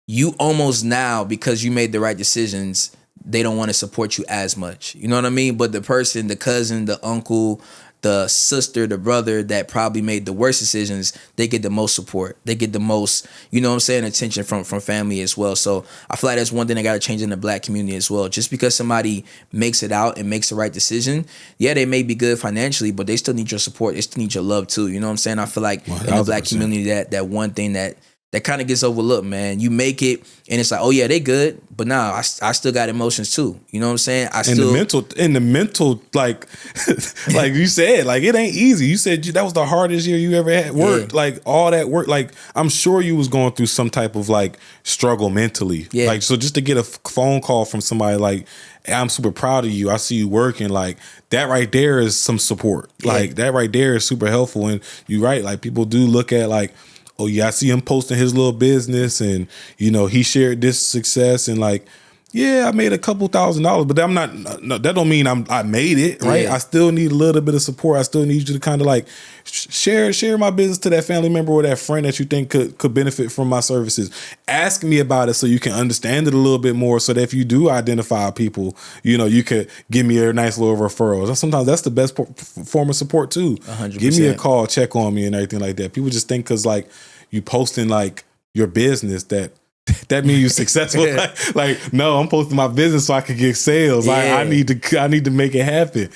you almost now, because you made the right decisions, they don't want to support you as much. You know what I mean? But the person, the cousin, the uncle, the sister, the brother that probably made the worst decisions, they get the most support. They get the most, attention from family as well. So I feel like that's one thing that got to change in the black community as well. Just because somebody makes it out and makes the right decision, yeah, they may be good financially, but they still need your support. They still need your love too. You know what I'm saying? I feel like 100%. In the black community, that one thing that kind of gets overlooked, man. You make it, and it's like, oh yeah, they good, but nah, I still got emotions too. You know what I'm saying? In the mental, like, like you said, like it ain't easy. You said that was the hardest year you ever had worked. Yeah. Like all that work, like I'm sure you was going through some type of like struggle mentally. Yeah. Like so, just to get a phone call from somebody like, I'm super proud of you. I see you working. Like that right there is some support. Yeah. Like that right there is super helpful. And you're right. Like people do look at like, oh yeah, I see him posting his little business and he shared this success and like, Yeah, I made a couple $1,000s, but I'm not. No, that don't mean I made it, right? Yeah. I still need a little bit of support. I still need you to kind of like share my business to that family member or that friend that you think could benefit from my services. Ask me about it so you can understand it a little bit more. So that if you do identify people, you could give me a nice little referral. Sometimes that's the best form of support too. 100%. Give me a call, check on me, and everything like that. People just think because like you posting like your business that means you're successful. like, no, I'm posting my business so I can get sales. Yeah. I need to make it happen.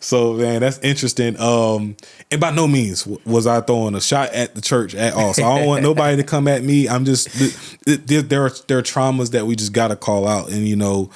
So man, that's interesting. And by no means was I throwing a shot at the church at all. So I don't want nobody to come at me. I'm just there are traumas that we just gotta call out, and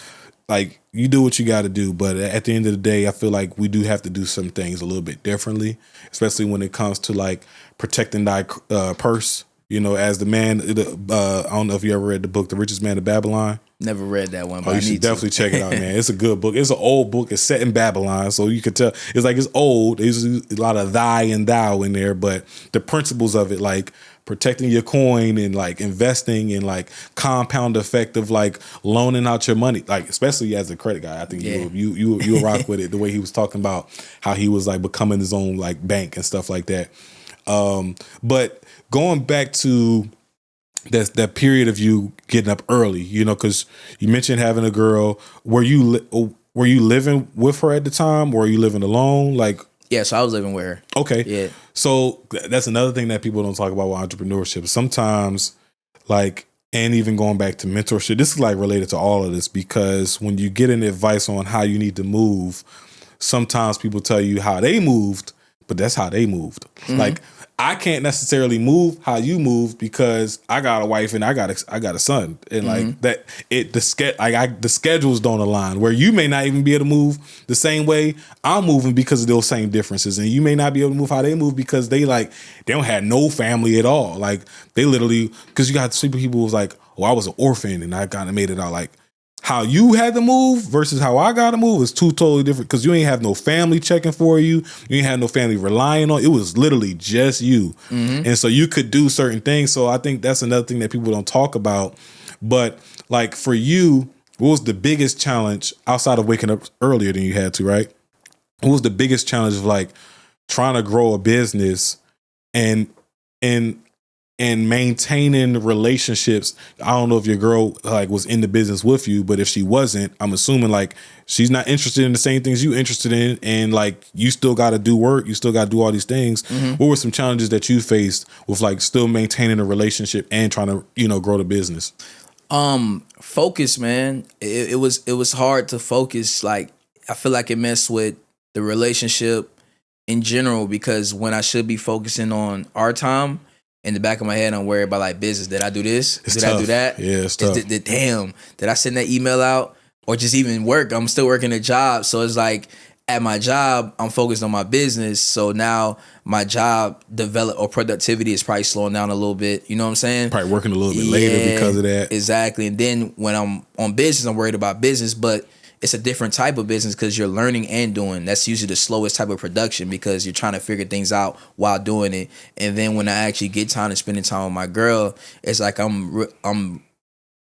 like you do what you got to do. But at the end of the day, I feel like we do have to do some things a little bit differently, especially when it comes to like protecting thy purse. As the man, I don't know if you ever read the book, The Richest Man of Babylon. Never read that one, but You should definitely check it out, man. It's a good book. It's an old book. It's set in Babylon, so you could tell it's old. There's a lot of thy and thou in there, but the principles of it, like protecting your coin and like investing and like compound effect of like loaning out your money, like especially as a credit guy. I think you rock with it. The way he was talking about how he was like becoming his own like bank and stuff like that. But going back to that period of you getting up early, because you mentioned having a girl. Were you living with her at the time, or were you living alone? Like, yeah, so I was living with her. Okay, yeah. So that's another thing that people don't talk about with entrepreneurship. Sometimes, like, and even going back to mentorship, this is like related to all of this, because when you get an advice on how you need to move, sometimes people tell you how they moved, but that's how they moved. Mm-hmm. Like, I can't necessarily move how you moved because I got a wife and I got a son, and like that, the schedules don't align. Where you may not even be able to move the same way I'm moving because of those same differences, and you may not be able to move how they move because they don't have no family at all. Like they literally, because you got people who was like, oh, I was an orphan and I kind of made it out. Like how you had to move versus how I got to move is two totally different, because you ain't have no family checking for you. You ain't have no family relying on. It was literally just you. Mm-hmm. And so you could do certain things. So I think that's another thing that people don't talk about. But like for you, what was the biggest challenge outside of waking up earlier than you had to, right? What was the biggest challenge of like trying to grow a business and maintaining relationships? I don't know if your girl like was in the business with you, but if she wasn't, I'm assuming like she's not interested in the same things you interested in, and like you still got to do work, you still got to do all these things. Mm-hmm. What were some challenges that you faced with like still maintaining a relationship and trying to grow the business? Focus, man. It was hard to focus. Like I feel like it messed with the relationship in general, because when I should be focusing on our time, in the back of my head, I'm worried about like business. Did I do this? Did I do that? Yeah, it's tough. Damn, did I send that email out? Or just even work? I'm still working a job. So it's like at my job, I'm focused on my business. So now my job or productivity is probably slowing down a little bit. You know what I'm saying? Probably working a little bit later because of that. Exactly. And then when I'm on business, I'm worried about business, but it's a different type of business because you're learning and doing. That's usually the slowest type of production because you're trying to figure things out while doing it. And then when I actually get time to spending time with my girl, it's like I'm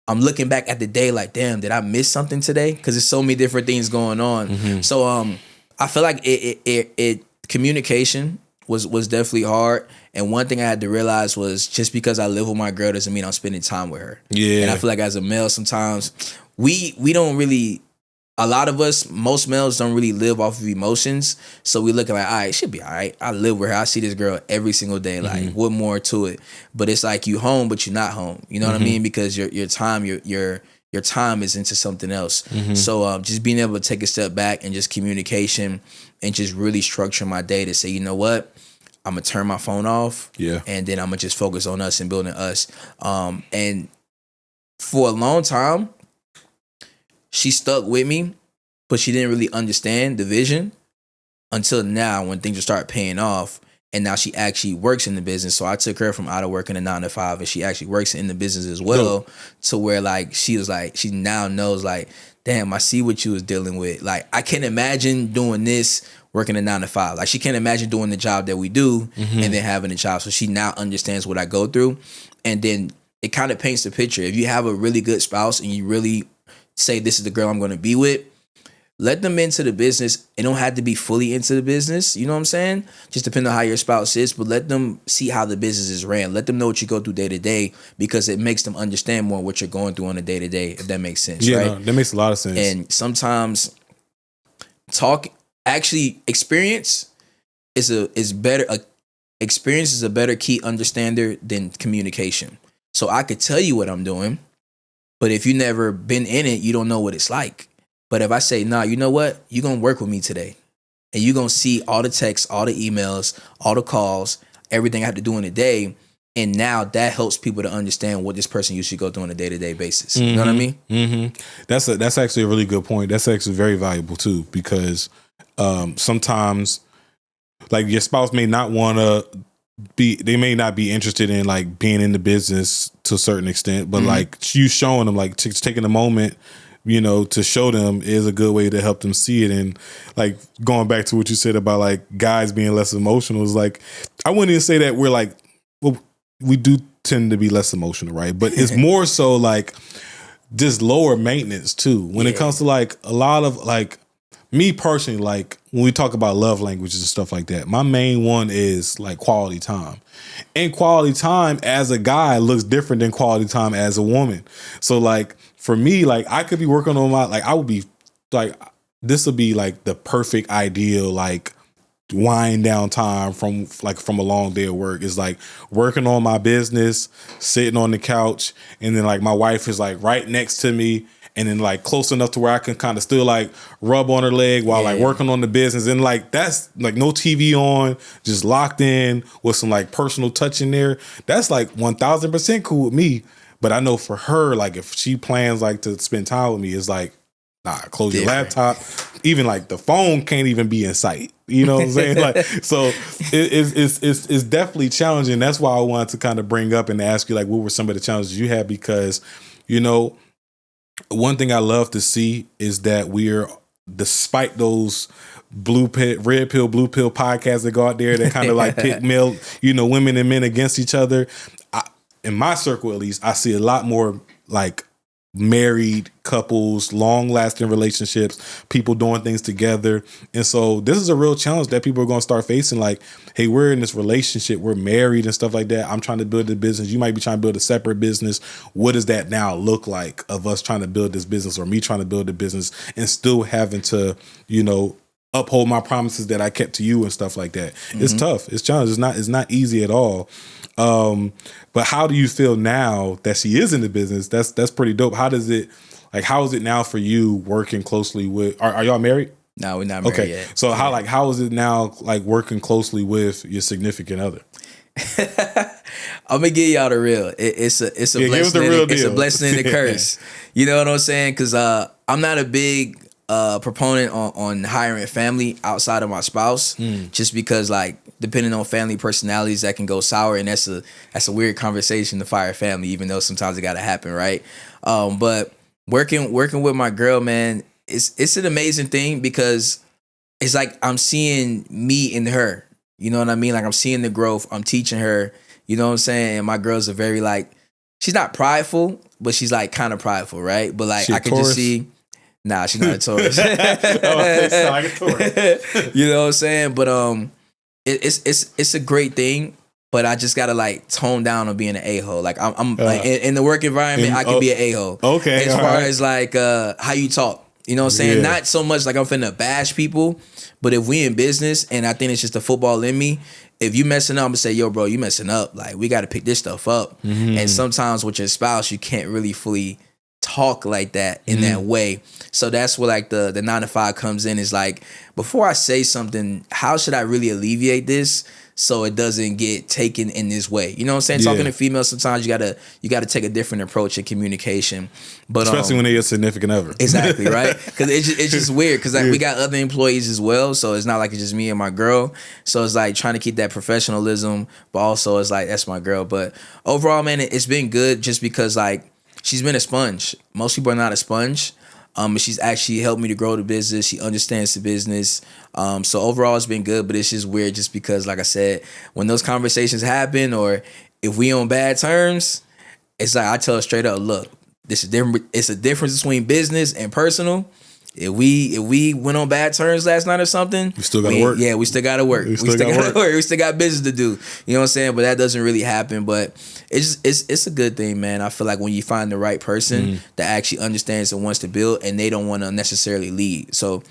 looking back at the day like, damn, did I miss something today? Because there's so many different things going on. Mm-hmm. So I feel like it communication was definitely hard. And one thing I had to realize was just because I live with my girl doesn't mean I'm spending time with her. Yeah. And I feel like as a male, sometimes we don't really. A lot of us, most males don't really live off of emotions. So we looking like, all right, she'll be all right. I live with her. I see this girl every single day. Like, what more to it? But it's like you home, but you're not home. You know what I mean? Because your time is into something else. Mm-hmm. So just being able to take a step back and just communication and just really structure my day to say, you know what? I'm going to turn my phone off. Yeah. And then I'm going to just focus on us and building us. And for a long time, she stuck with me, but she didn't really understand the vision until now when things start paying off. And now she actually works in the business. So I took her from out of working a 9 to 5, and she actually works in the business as well. To where like she was like, she now knows like, damn, I see what you was dealing with. Like I can't imagine doing this working a 9 to 5. Like she can't imagine doing the job that we do and then having a job. So she now understands what I go through. And then it kind of paints the picture. If you have a really good spouse and you really say this is the girl I'm going to be with, let them into the business. It don't have to be fully into the business. You know what I'm saying? Just depending on how your spouse is, but let them see how the business is ran. Let them know what you go through day to day, because it makes them understand more what you're going through on a day to day, if that makes sense. Yeah, right? no, that makes a lot of sense. And sometimes experience is better. Experience is a better key understander than communication. So I could tell you what I'm doing, but if you never been in it, you don't know what it's like. But if I say, nah, you know what? You're going to work with me today. And you're going to see all the texts, all the emails, all the calls, everything I have to do in a day. And now that helps people to understand what this person usually go through on a day-to-day basis. You know what I mean? Mm-hmm. That's actually a really good point. That's actually very valuable too, because sometimes like your spouse may not want to they may not be interested in like being in the business to a certain extent, but like you showing them, like taking a moment, you know, to show them is a good way to help them see it. And like going back to what you said about like guys being less emotional, is like, I wouldn't even say that we're like, well, we do tend to be less emotional, right? But it's more so like just lower maintenance too. When it comes to like a lot of like, me personally, like when we talk about love languages and stuff like that, my main one is like quality time. And quality time as a guy looks different than quality time as a woman. So like for me, like I could be working on my, like I would be like, this would be like the perfect ideal, like wind down time from a long day of work, is like working on my business, sitting on the couch, and then like my wife is like right next to me, and then like close enough to where I can kind of still like rub on her leg while like working on the business. And like that's like no TV on, just locked in with some like personal touch in there. That's like 1000% cool with me. But I know for her, like if she plans like to spend time with me, it's like, nah, close your laptop. Even like the phone can't even be in sight. You know what I'm saying? Like, so it's definitely challenging. That's why I wanted to kind of bring up and ask you like, what were some of the challenges you had? Because, you know, one thing I love to see is that we're, despite those red pill, blue pill podcasts that go out there that kind of like pit male, you know, women and men against each other. In my circle, at least, I see a lot more like married couples, long lasting relationships, people doing things together. And so this is a real challenge that people are going to start facing. Like, hey, we're in this relationship, we're married and stuff like that. I'm trying to build a business. You might be trying to build a separate business. What does that now look like of us trying to build this business, or me trying to build a business and still having to, you know, uphold my promises that I kept to you and stuff like that. It's tough. It's challenging. It's not easy at all. But how do you feel now that she is in the business? That's pretty dope. How is it now for you working closely with, are y'all married? No, we're not married yet. So how is it now like working closely with your significant other? I'm gonna give y'all the real. It's a blessing. It's a blessing and a curse. You know what I'm saying? Because I'm not a big proponent on hiring family outside of my spouse, just because like depending on family personalities that can go sour, and that's a weird conversation to fire family, even though sometimes it got to happen, right? But working with my girl, man, it's an amazing thing, because it's like I'm seeing me in her. You know what I mean? Like I'm seeing the growth. I'm teaching her. You know what I'm saying? And my girls are very like, she's not prideful, but she's like kind of prideful, right? But like I can just see. Nah, she's not a Taurus. It's like a Taurus. You know what I'm saying? But it's a great thing. But I just gotta like tone down on being an a-hole. Like I'm like, in the work environment, I can be an a-hole. Okay. As far as like how you talk. You know what I'm saying? Yeah. Not so much like I'm finna bash people, but if we in business, and I think it's just the football in me, if you messing up, I'm gonna say, yo, bro, you messing up. Like we gotta pick this stuff up. And sometimes with your spouse, you can't really fully talk like that in that way. So that's where like the 9 to 5 comes in, is like, before I say something, how should I really alleviate this so it doesn't get taken in this way? You know what I'm saying? Yeah. Talking to females, sometimes you gotta take a different approach in communication. But especially when they're your significant other. Exactly, right? Because it's just weird, because like we got other employees as well, so it's not like it's just me and my girl. So it's like trying to keep that professionalism, but also it's like that's my girl. But overall, man, it's been good, just because like she's been a sponge. Most people are not a sponge. She's actually helped me to grow the business. She understands the business. So overall, it's been good, but it's just weird, just because, like I said, when those conversations happen, or if we on bad terms, it's like I tell her straight up, look, this is different. It's a difference between business and personal. If we went on bad terms last night or something, we still gotta work. Yeah, we still gotta work. We still gotta work. We still got business to do. You know what I'm saying? But that doesn't really happen. But it's a good thing, man. I feel like when you find the right person that actually understands and wants to build, and they don't want to necessarily lead. So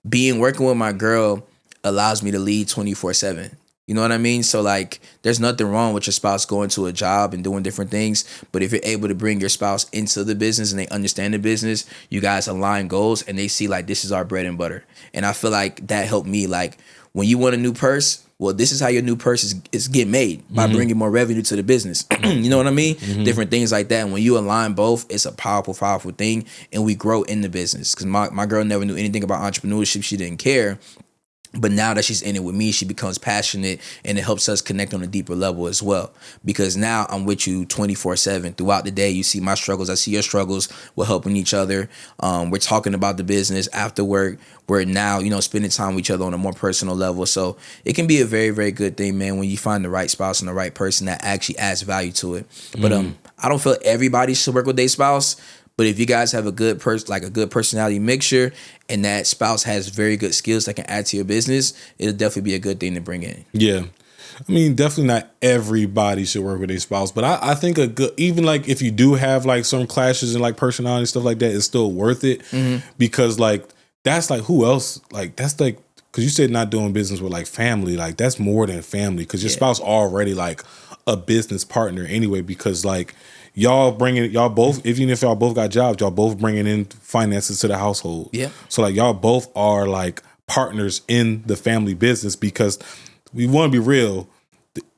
working with my girl allows me to lead 24/7. You know what I mean? So like, there's nothing wrong with your spouse going to a job and doing different things. But if you're able to bring your spouse into the business and they understand the business, you guys align goals and they see like, this is our bread and butter. And I feel like that helped me. Like, when you want a new purse, well, this is how your new purse is get made, by bringing more revenue to the business. You know what I mean? Different things like that. And when you align both, it's a powerful, powerful thing. And we grow in the business. Because my girl never knew anything about entrepreneurship. She didn't care. But now that she's in it with me, she becomes passionate, and it helps us connect on a deeper level as well. Because now I'm with you 24/7 throughout the day. You see my struggles, I see your struggles. We're helping each other. We're talking about the business after work. We're now, spending time with each other on a more personal level. So it can be a very, very good thing, man, when you find the right spouse and the right person that actually adds value to it. But I don't feel everybody should work with their spouse. But if you guys have a good a good personality mixture, and that spouse has very good skills that can add to your business, it'll definitely be a good thing to bring in. Yeah. I mean, definitely not everybody should work with a spouse, but I think a good, even like if you do have like some clashes and like personality and stuff like that, it's still worth it because like, that's like, who else? Like, that's like, because you said not doing business with like family, like that's more than family, because your spouse already like a business partner anyway, because like, y'all both, even if y'all both got jobs, y'all both bringing in finances to the household. Yeah. So like y'all both are like partners in the family business, because we want to be real.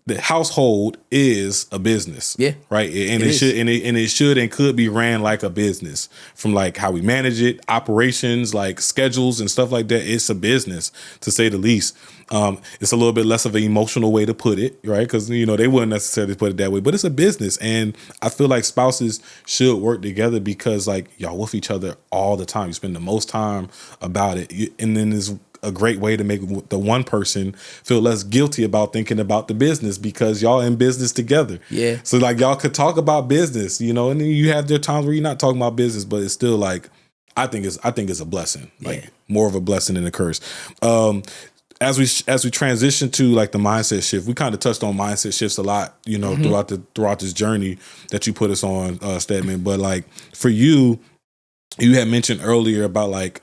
The household is a business. Yeah. Right. And it should and could be ran like a business, from like how we manage it, operations, like schedules and stuff like that. It's a business, to say the least. It's a little bit less of an emotional way to put it, right? Because, they wouldn't necessarily put it that way, but it's a business. And I feel like spouses should work together, because like y'all with each other all the time. You spend the most time about it. And then there's a great way to make the one person feel less guilty about thinking about the business, because y'all in business together. Yeah. So like y'all could talk about business, and then you have there times where you're not talking about business, but it's still like, I think it's a blessing, like more of a blessing than a curse. As we transition to like the mindset shift, we kind of touched on mindset shifts a lot, throughout this journey that you put us on, Stedman. But like for you had mentioned earlier about like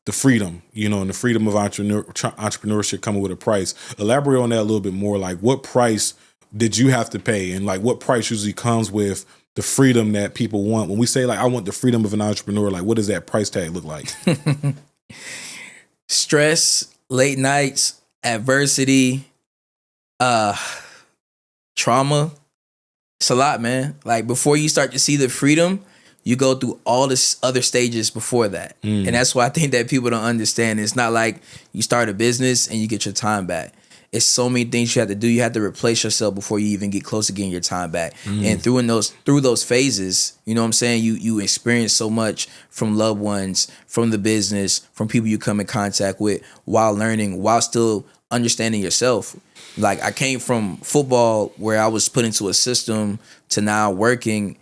the freedom, and the freedom of entrepreneurship coming with a price. Elaborate on that a little bit more. Like, what price did you have to pay, and like what price usually comes with the freedom that people want? When we say like, I want the freedom of an entrepreneur, like what does that price tag look like? Stress, late nights, adversity, trauma. It's a lot, man. Like, before you start to see the freedom, you go through all this other stages before that. And that's why I think that people don't understand. It's not like you start a business and you get your time back. It's so many things you have to do. You have to replace yourself before you even get close to getting your time back. And through those phases, you know what I'm saying? You experience so much from loved ones, from the business, from people you come in contact with, while learning, while still understanding yourself. Like, I came from football, where I was put into a system, to now working.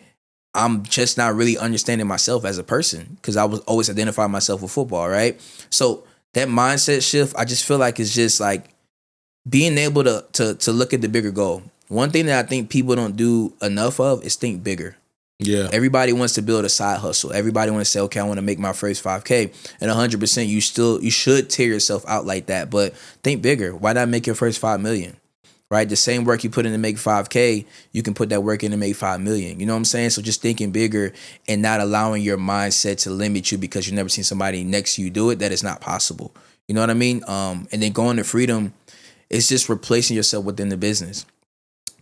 I'm just not really understanding myself as a person, because I was always identifying myself with football, right? So that mindset shift, I just feel like it's just like being able to look at the bigger goal. One thing that I think people don't do enough of is think bigger. Yeah. Everybody wants to build a side hustle. Everybody wants to say, okay, I want to make my first 5K. And 100%, you should tear yourself out like that. But think bigger. Why not make your first 5 million? Right? The same work you put in to make 5K, you can put that work in to make 5 million. You know what I'm saying? So just thinking bigger and not allowing your mindset to limit you because you've never seen somebody next to you do it. That is not possible. You know what I mean? And then going to freedom, it's just replacing yourself within the business.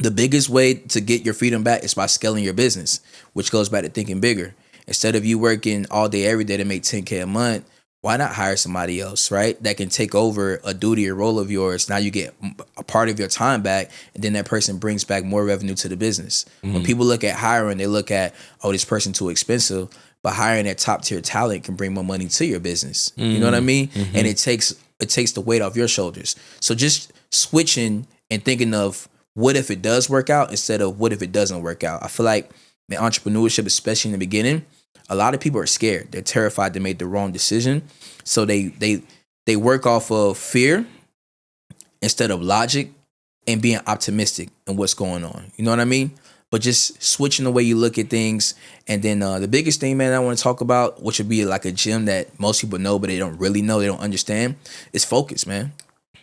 The biggest way to get your freedom back is by scaling your business, which goes back to thinking bigger. Instead of you working all day, every day to make 10K a month, why not hire somebody else, right? That can take over a duty or role of yours. Now you get a part of your time back, and then that person brings back more revenue to the business. When people look at hiring, they look at, oh, this person too expensive. But hiring that top tier talent can bring more money to your business. You know what I mean? And it takes the weight off your shoulders. So just switching and thinking of what if it does work out instead of what if it doesn't work out. I feel like in entrepreneurship, especially in the beginning, a lot of people are scared. They're terrified to make the wrong decision. So they work off of fear instead of logic and being optimistic in what's going on. You know what I mean? But just switching the way you look at things. And then the biggest thing, man, I want to talk about, which would be like a gem that most people know, but they don't really know, they don't understand, is focus, man.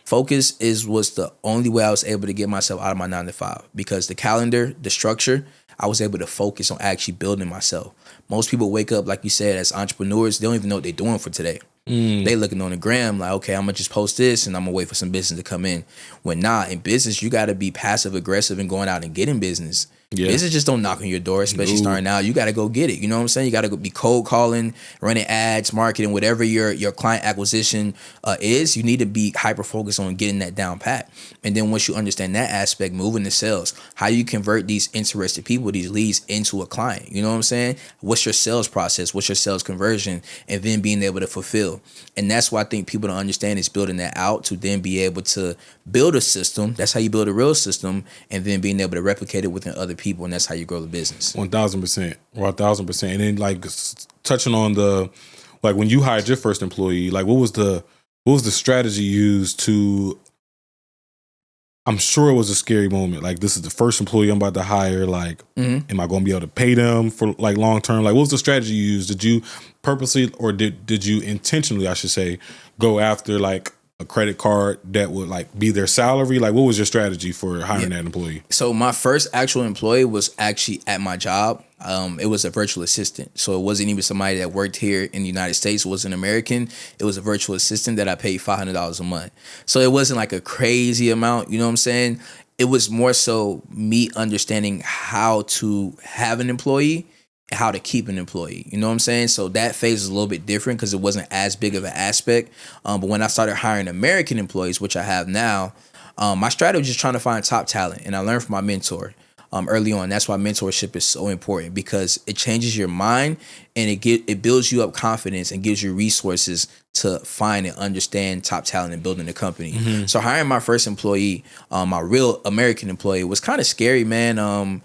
Focus was the only way I was able to get myself out of my 9 to 5, because the calendar, the structure, I was able to focus on actually building myself. Most people wake up, like you said, as entrepreneurs, they don't even know what they're doing for today. They looking on the gram like, okay, I'm gonna just post this and I'm gonna wait for some business to come in. When not, in business, you gotta be passive aggressive and going out and getting business. Yeah. Business just don't knock on your door, especially starting out. You gotta go get it. You know what I'm saying? You gotta go be cold calling, running ads, marketing, whatever your client acquisition is. You need to be hyper focused on getting that down pat. And then once you understand that aspect, moving to sales, how you convert these interested people, these leads, into a client. You know what I'm saying? What's your sales process? What's your sales conversion? And then being able to fulfill. And that's what I think people don't understand, is building that out to then be able to build a system. That's how you build a real system, and then being able to replicate it within other people, and that's how you grow the business. 1,000%, 1,000%. And then like touching on like when you hired your first employee, like what was the strategy used to? I'm sure it was a scary moment. Like, this is the first employee I'm about to hire. Like, am I going to be able to pay them for like long term? Like, what was the strategy you used? Did you purposely, or did you intentionally, I should say, go after like a credit card that would like be their salary? Like, what was your strategy for hiring that employee? So my first actual employee was actually at my job. It was a virtual assistant. So it wasn't even somebody that worked here in the United States. It was an American. It was a virtual assistant that I paid $500 a month. So it wasn't like a crazy amount. You know what I'm saying? It was more so me understanding how to have an employee, how to keep an employee. You know what I'm saying? So that phase is a little bit different because it wasn't as big of an aspect. But when I started hiring American employees, which I have now, my strategy was just trying to find top talent. And I learned from my mentor early on. That's why mentorship is so important, because it changes your mind and it builds you up confidence and gives you resources to find and understand top talent and building a company. So hiring my first employee, my real American employee, was kind of scary, man.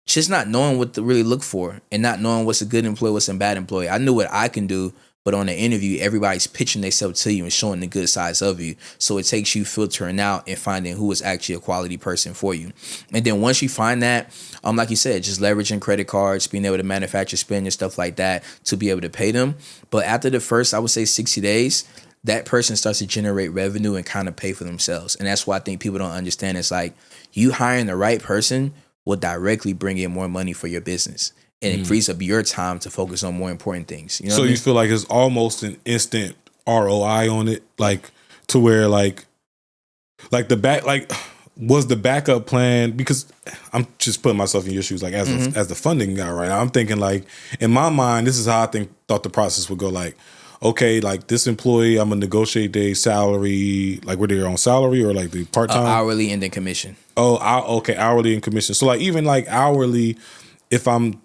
Just not knowing what to really look for and not knowing what's a good employee, what's a bad employee. I knew what I can do, but on the interview, everybody's pitching themselves to you and showing the good sides of you. So it takes you filtering out and finding who is actually a quality person for you. And then once you find that, like you said, just leveraging credit cards, being able to manufacture spend and stuff like that to be able to pay them. But after the first, I would say 60 days, that person starts to generate revenue and kind of pay for themselves. And that's why I think people don't understand. It's like you hiring the right person will directly bring in more money for your business, and it frees up your time to focus on more important things. You know, so you feel like it's almost an instant ROI on it, like to where like was the backup plan? Because I'm just putting myself in your shoes, like as the funding guy right now. I'm thinking like, in my mind, this is how I thought the process would go. Like, okay, like this employee, I'm gonna negotiate their salary, like were they on salary or like the part-time? Hourly and then commission. Oh, okay, hourly and commission. So like even like hourly, if I'm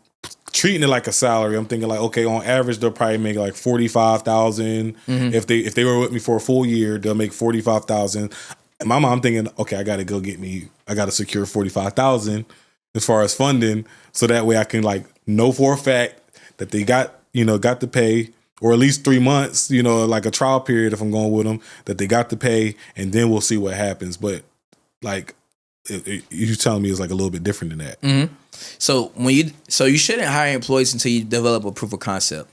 treating it like a salary, I'm thinking like, okay, on average they'll probably make like 45,000. If they were with me for a full year, they'll make 45,000. In my mind, I'm thinking, okay, I gotta secure 45,000 as far as funding, so that way I can like know for a fact that they got to pay. Or at least 3 months, like a trial period if I'm going with them, that they got to pay, and then we'll see what happens. But like, you telling me it's like a little bit different than that. So you shouldn't hire employees until you develop a proof of concept,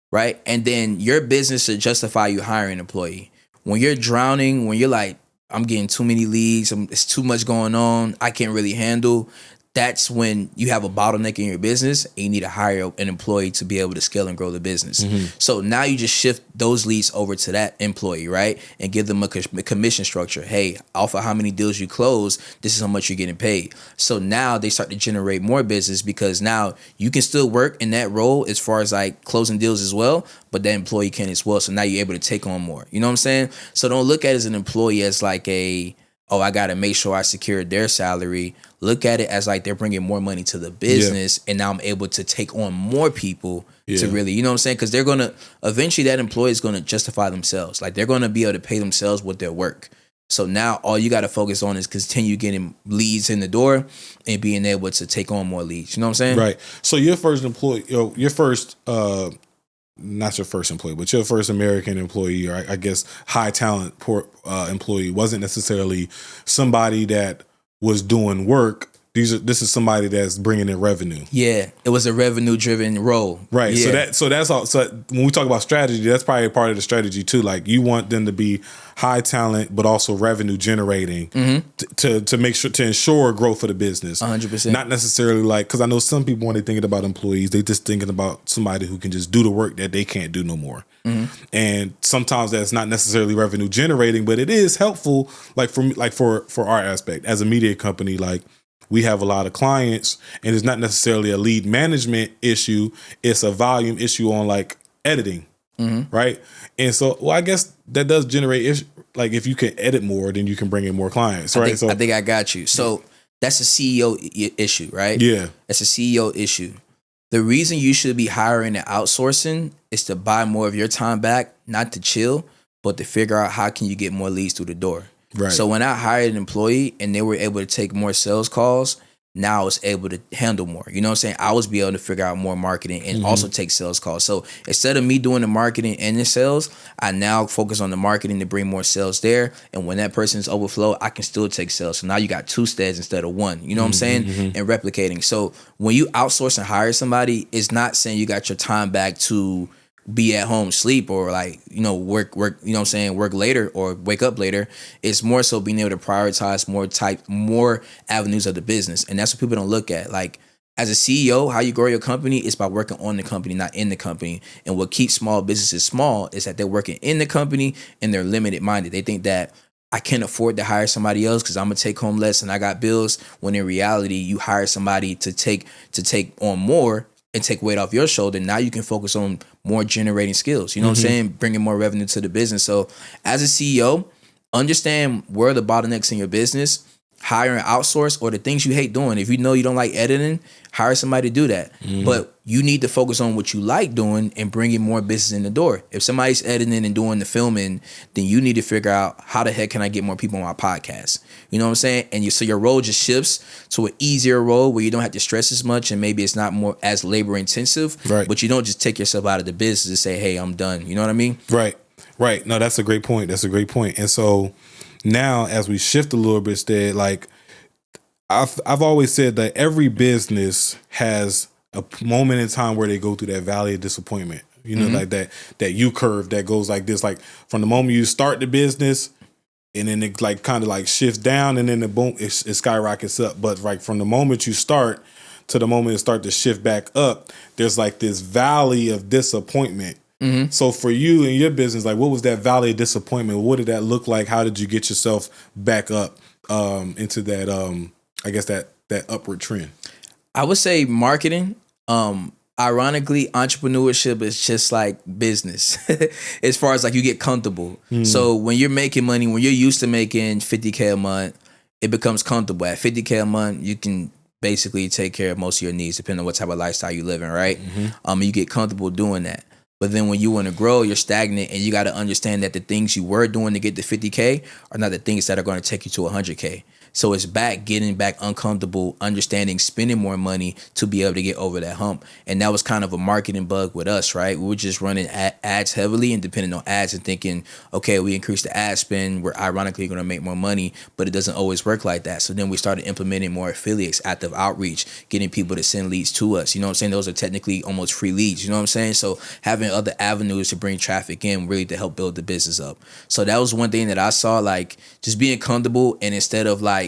right? And then your business should justify you hiring an employee. When you're drowning, when you're like, I'm getting too many leads, it's too much going on, I can't really handle. That's when you have a bottleneck in your business and you need to hire an employee to be able to scale and grow the business. So now you just shift those leads over to that employee, right? And give them a commission structure. Hey, off of how many deals you close, this is how much you're getting paid. So now they start to generate more business, because now you can still work in that role as far as like closing deals as well, but that employee can as well. So now you're able to take on more. You know what I'm saying? So don't look at it as an employee as like I got to make sure I secure their salary. Look at it as like they're bringing more money to the business, and now I'm able to take on more people to really, you know what I'm saying? Because they're going to, eventually that employee is going to justify themselves. Like they're going to be able to pay themselves with their work. So now all you got to focus on is continue getting leads in the door and being able to take on more leads. You know what I'm saying? Right. So your first employee, your first, not your first employee, but your first American employee, or I guess high talent employee, wasn't necessarily somebody that was doing work. This is somebody that's bringing in revenue. Yeah, it was a revenue driven role. Right. Yeah. So that's all. So when we talk about strategy, that's probably part of the strategy too. Like you want them to be high talent, but also revenue generating to make sure to ensure growth of the business. 100%. Not necessarily like, because I know some people when they thinking about employees, they just thinking about somebody who can just do the work that they can't do no more. And sometimes that's not necessarily revenue generating, but it is helpful. Like for our aspect as a media company, like. We have a lot of clients, and it's not necessarily a lead management issue. It's a volume issue on like editing, right? And so, well, I guess that does generate like if you can edit more, then you can bring in more clients, right? I think I got you. So that's a CEO issue, right? Yeah, that's a CEO issue. The reason you should be hiring and outsourcing is to buy more of your time back, not to chill, but to figure out how can you get more leads through the door. right. So when I hired an employee and they were able to take more sales calls, now I was able to handle more. You know what I'm saying? I was be able to figure out more marketing and also take sales calls. So instead of me doing the marketing and the sales, I now focus on the marketing to bring more sales there. And when that person's overflow, I can still take sales. So now you got 2 steads instead of 1. You know what I'm saying? And replicating. So when you outsource and hire somebody, it's not saying you got your time back to be at home, sleep, or like, work, you know what I'm saying, work later or wake up later. It's more so being able to prioritize more avenues of the business. And that's what people don't look at. Like as a CEO, how you grow your company is by working on the company, not in the company. And what keeps small businesses small is that they're working in the company and they're limited minded. They think that I can't afford to hire somebody else because I'm gonna take home less and I got bills. When in reality, you hire somebody to take on more and take weight off your shoulder. Now you can focus on more generating skills. You know what I'm saying? Bringing more revenue to the business. So as a CEO, understand where the bottlenecks in your business, hire and outsource, or the things you hate doing. If you know you don't like editing, hire somebody to do that. But you need to focus on what you like doing and bringing more business in the door. If somebody's editing and doing the filming, then you need to figure out how the heck can I get more people on my podcast? You know what I'm saying? And so your role just shifts to an easier role where you don't have to stress as much and maybe it's not more as labor intensive. Right. But you don't just take yourself out of the business and say, hey, I'm done. You know what I mean? Right. No, that's a great point. And so now as we shift a little bit, Stead, like I've always said that every business has a moment in time where they go through that valley of disappointment. You know, like that U curve that goes like this, like from the moment you start the business and then it like kind of like shifts down and then the boom, it skyrockets up. But like from the moment you start to the moment it start to shift back up, there's like this valley of disappointment. So for you and your business, like what was that valley of disappointment? What did that look like? How did you get yourself back up into that I guess that upward trend? I would say marketing. Ironically, entrepreneurship is just like business as far as like you get comfortable. So when you're making money, when you're used to making $50K a month, it becomes comfortable. At $50K a month, you can basically take care of most of your needs depending on what type of lifestyle you're living, right? You get comfortable doing that. But then when you want to grow, you're stagnant and you got to understand that the things you were doing to get to 50K are not the things that are going to take you to 100K. So it's getting back uncomfortable, understanding, spending more money to be able to get over that hump. And that was kind of a marketing bug with us, right? We were just running ads heavily and depending on ads and thinking, okay, we increase the ad spend, we're ironically going to make more money, but it doesn't always work like that. So then we started implementing more affiliates, active outreach, getting people to send leads to us. You know what I'm saying? Those are technically almost free leads. You know what I'm saying? So having other avenues to bring traffic in really to help build the business up. So that was one thing that I saw, like just being comfortable and instead of like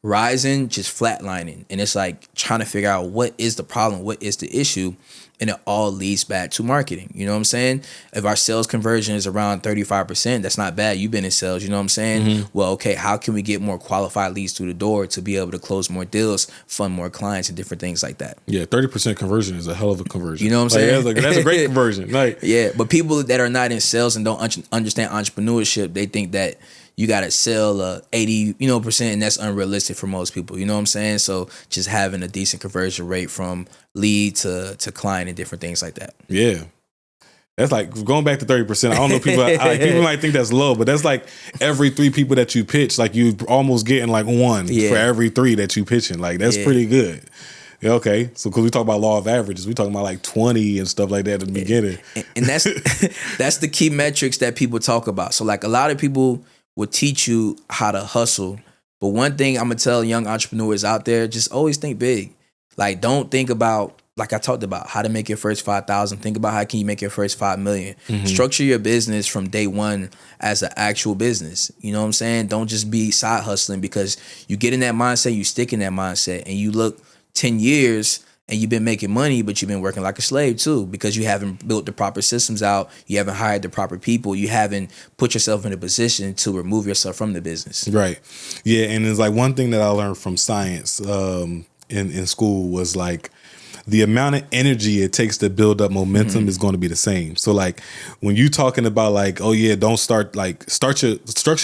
rising, just flatlining. And it's like trying to figure out what is the problem, what is the issue, and it all leads back to marketing. You know what I'm saying? If our sales conversion is around 35%, that's not bad. You've been in sales, you know what I'm saying? Well, okay, how can we get more qualified leads through the door to be able to close more deals, fund more clients, and different things like that? Yeah, 30% conversion is a hell of a conversion. You know what I'm saying? That's a great conversion. Like, yeah, but people that are not in sales and don't understand entrepreneurship, they think that you got to sell 80, percent, and that's unrealistic for most people. You know what I'm saying? So just having a decent conversion rate from lead to client and different things like that. Yeah. That's like going back to 30%. I don't know, people might think that's low, but that's like every 3 people that you pitch, like you almost getting like 1 for every 3 that you pitching. Like that's pretty good. Yeah, okay, so because we talk about law of averages, we talking about like 20 and stuff like that at the beginning, and that's that's the key metrics that people talk about. So like a lot of people will teach you how to hustle, but one thing I'm gonna tell young entrepreneurs out there: just always think big. Like don't think about, like I talked about, how to make your first 5,000. Think about how can you make your first 5 million. Structure your business from day one as an actual business. You know what I'm saying? Don't just be side hustling, because you get in that mindset, you stick in that mindset, and you look 10 years and you've been making money, but you've been working like a slave too, because you haven't built the proper systems out. You haven't hired the proper people. You haven't put yourself in a position to remove yourself from the business. Right. Yeah. And it's like one thing that I learned from science in school was like, the amount of energy it takes to build up momentum is going to be the same. So like when you talking about like, oh yeah, don't structure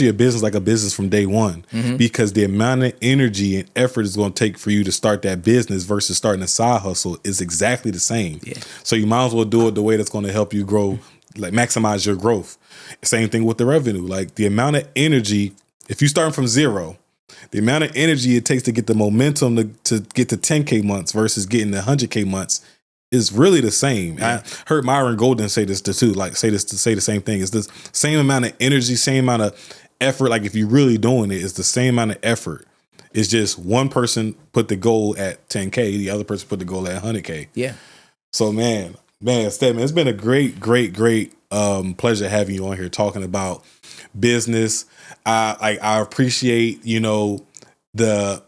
your business like a business from day one, because the amount of energy and effort it's going to take for you to start that business versus starting a side hustle is exactly the same. Yeah. So you might as well do it the way that's going to help you grow, like maximize your growth. Same thing with the revenue. Like the amount of energy, if you starting from zero, the amount of energy it takes to get the momentum to get to 10K months versus getting the 100K months is really the same. Yeah. I heard Myron Golden say this too, like say the same thing. It's the same amount of energy, same amount of effort. Like if you're really doing it, it's the same amount of effort. It's just one person put the goal at 10K, the other person put the goal at 100K. Yeah. So man, Stedman, it's been a great pleasure having you on here talking about business. I appreciate, you know, the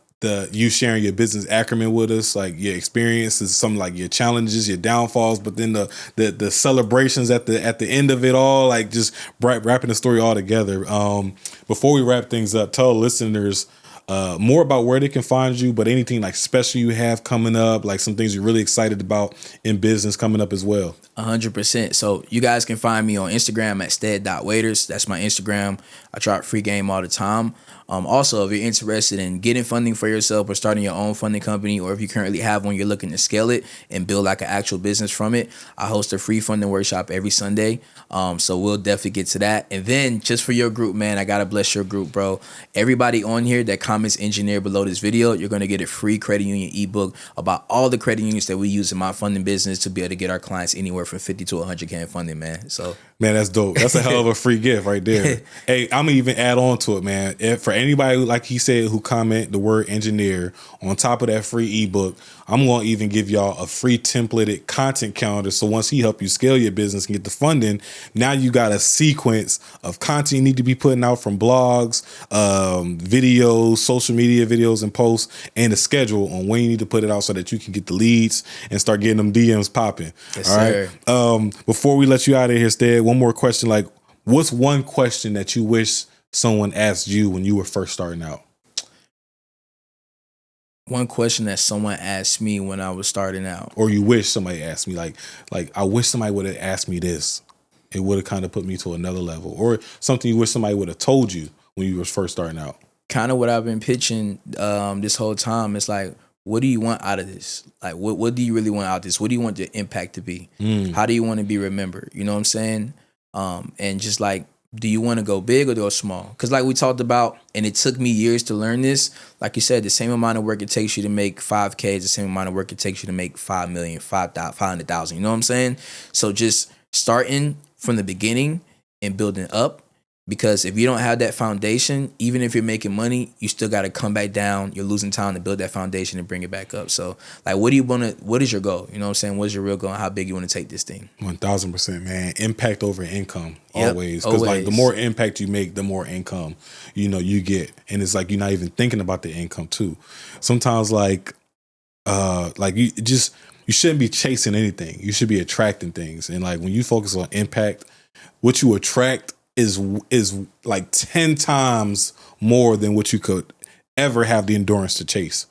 you sharing your business acumen with us, like your experiences, some like your challenges, your downfalls, but then the celebrations at the end of it all, like just wrapping the story all together. Before we wrap things up, tell listeners more about where they can find you, but anything like special you have coming up, like some things you're really excited about in business coming up as well. 100%. So you guys can find me on Instagram at Stedman Waiters. That's my Instagram. I drop free game all the time. Also, if you're interested in getting funding for yourself or starting your own funding company, or if you currently have one, you're looking to scale it and build like an actual business from it, I host a free funding workshop every Sunday. So we'll definitely get to that. And then just for your group, man, I got to bless your group, bro. Everybody on here that comments engineer below this video, you're going to get a free credit union ebook about all the credit unions that we use in my funding business to be able to get our clients anywhere from 50 to 100K in funding, man. So, man, that's dope. That's a hell of a free gift right there. Hey, I'm gonna even add on to it, man. For anybody, like he said, who comment the word engineer on top of that free ebook, I'm going to even give y'all a free templated content calendar. So once he help you scale your business and get the funding, now you got a sequence of content you need to be putting out from blogs, videos, social media videos and posts, and a schedule on when you need to put it out so that you can get the leads and start getting them DMs popping. Yes, all right. Sir. Before we let you out of here, Stead, one more question. Like, what's one question that you wish someone asked you when you were first starting out? One question that someone asked me when I was starting out, or you wish somebody asked me, like I wish somebody would have asked me this. It would have kind of put me to another level, or something you wish somebody would have told you when you were first starting out. Kind of what I've been pitching this whole time. It's like, what do you want out of this? Like, what do you really want out of this? What do you want the impact to be? How do you want to be remembered? You know what I'm saying? And just like, do you want to go big or go small? Because like we talked about, and it took me years to learn this. Like you said, the same amount of work it takes you to make 5K is the same amount of work it takes you to make 5 million, 500,000. You know what I'm saying? So just starting from the beginning and building up. Because if you don't have that foundation, even if you're making money, you still got to come back down. You're losing time to build that foundation and bring it back up. So, like, what is your goal? You know what I'm saying? What's your real goal and how big you want to take this thing? 1,000%, man. Impact over income, always. Because, like, the more impact you make, the more income, you get. And it's like you're not even thinking about the income, too. Sometimes, you shouldn't be chasing anything. You should be attracting things. And, like, when you focus on impact, what you attract is like 10 times more than what you could ever have the endurance to chase.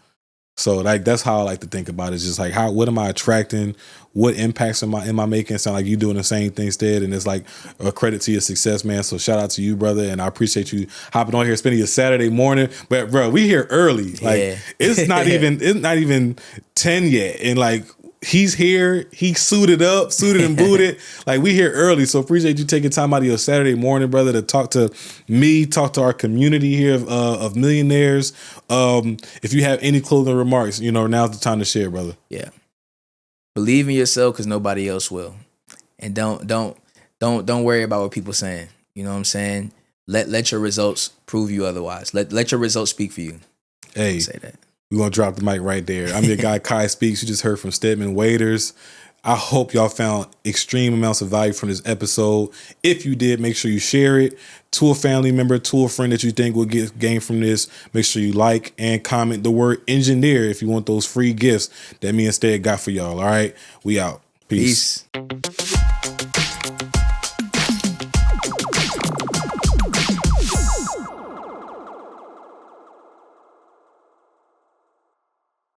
So like that's how I like to think about it. It's just like what am I attracting? What impacts am I making? It sound like you doing the same thing instead, and it's like a credit to your success, man. So shout out to you, brother, and I appreciate you hopping on here, spending your Saturday morning. But bro, we here early. Like it's not even 10 yet, and like he's here. He suited and booted. Like, we here early. So appreciate you taking time out of your Saturday morning, brother, to talk to me, talk to our community here of millionaires. If you have any closing remarks, now's the time to share, brother. Yeah. Believe in yourself because nobody else will. And don't worry about what people saying. You know what I'm saying? Let your results prove you otherwise. Let your results speak for you. Hey, say that. We're going to drop the mic right there. I'm your guy, Kai Speaks. You just heard from Stedman Waiters. I hope y'all found extreme amounts of value from this episode. If you did, make sure you share it to a family member, to a friend that you think will get gain from this. Make sure you like and comment the word engineer if you want those free gifts that me and Stead got for y'all. All right, we out. Peace. Peace.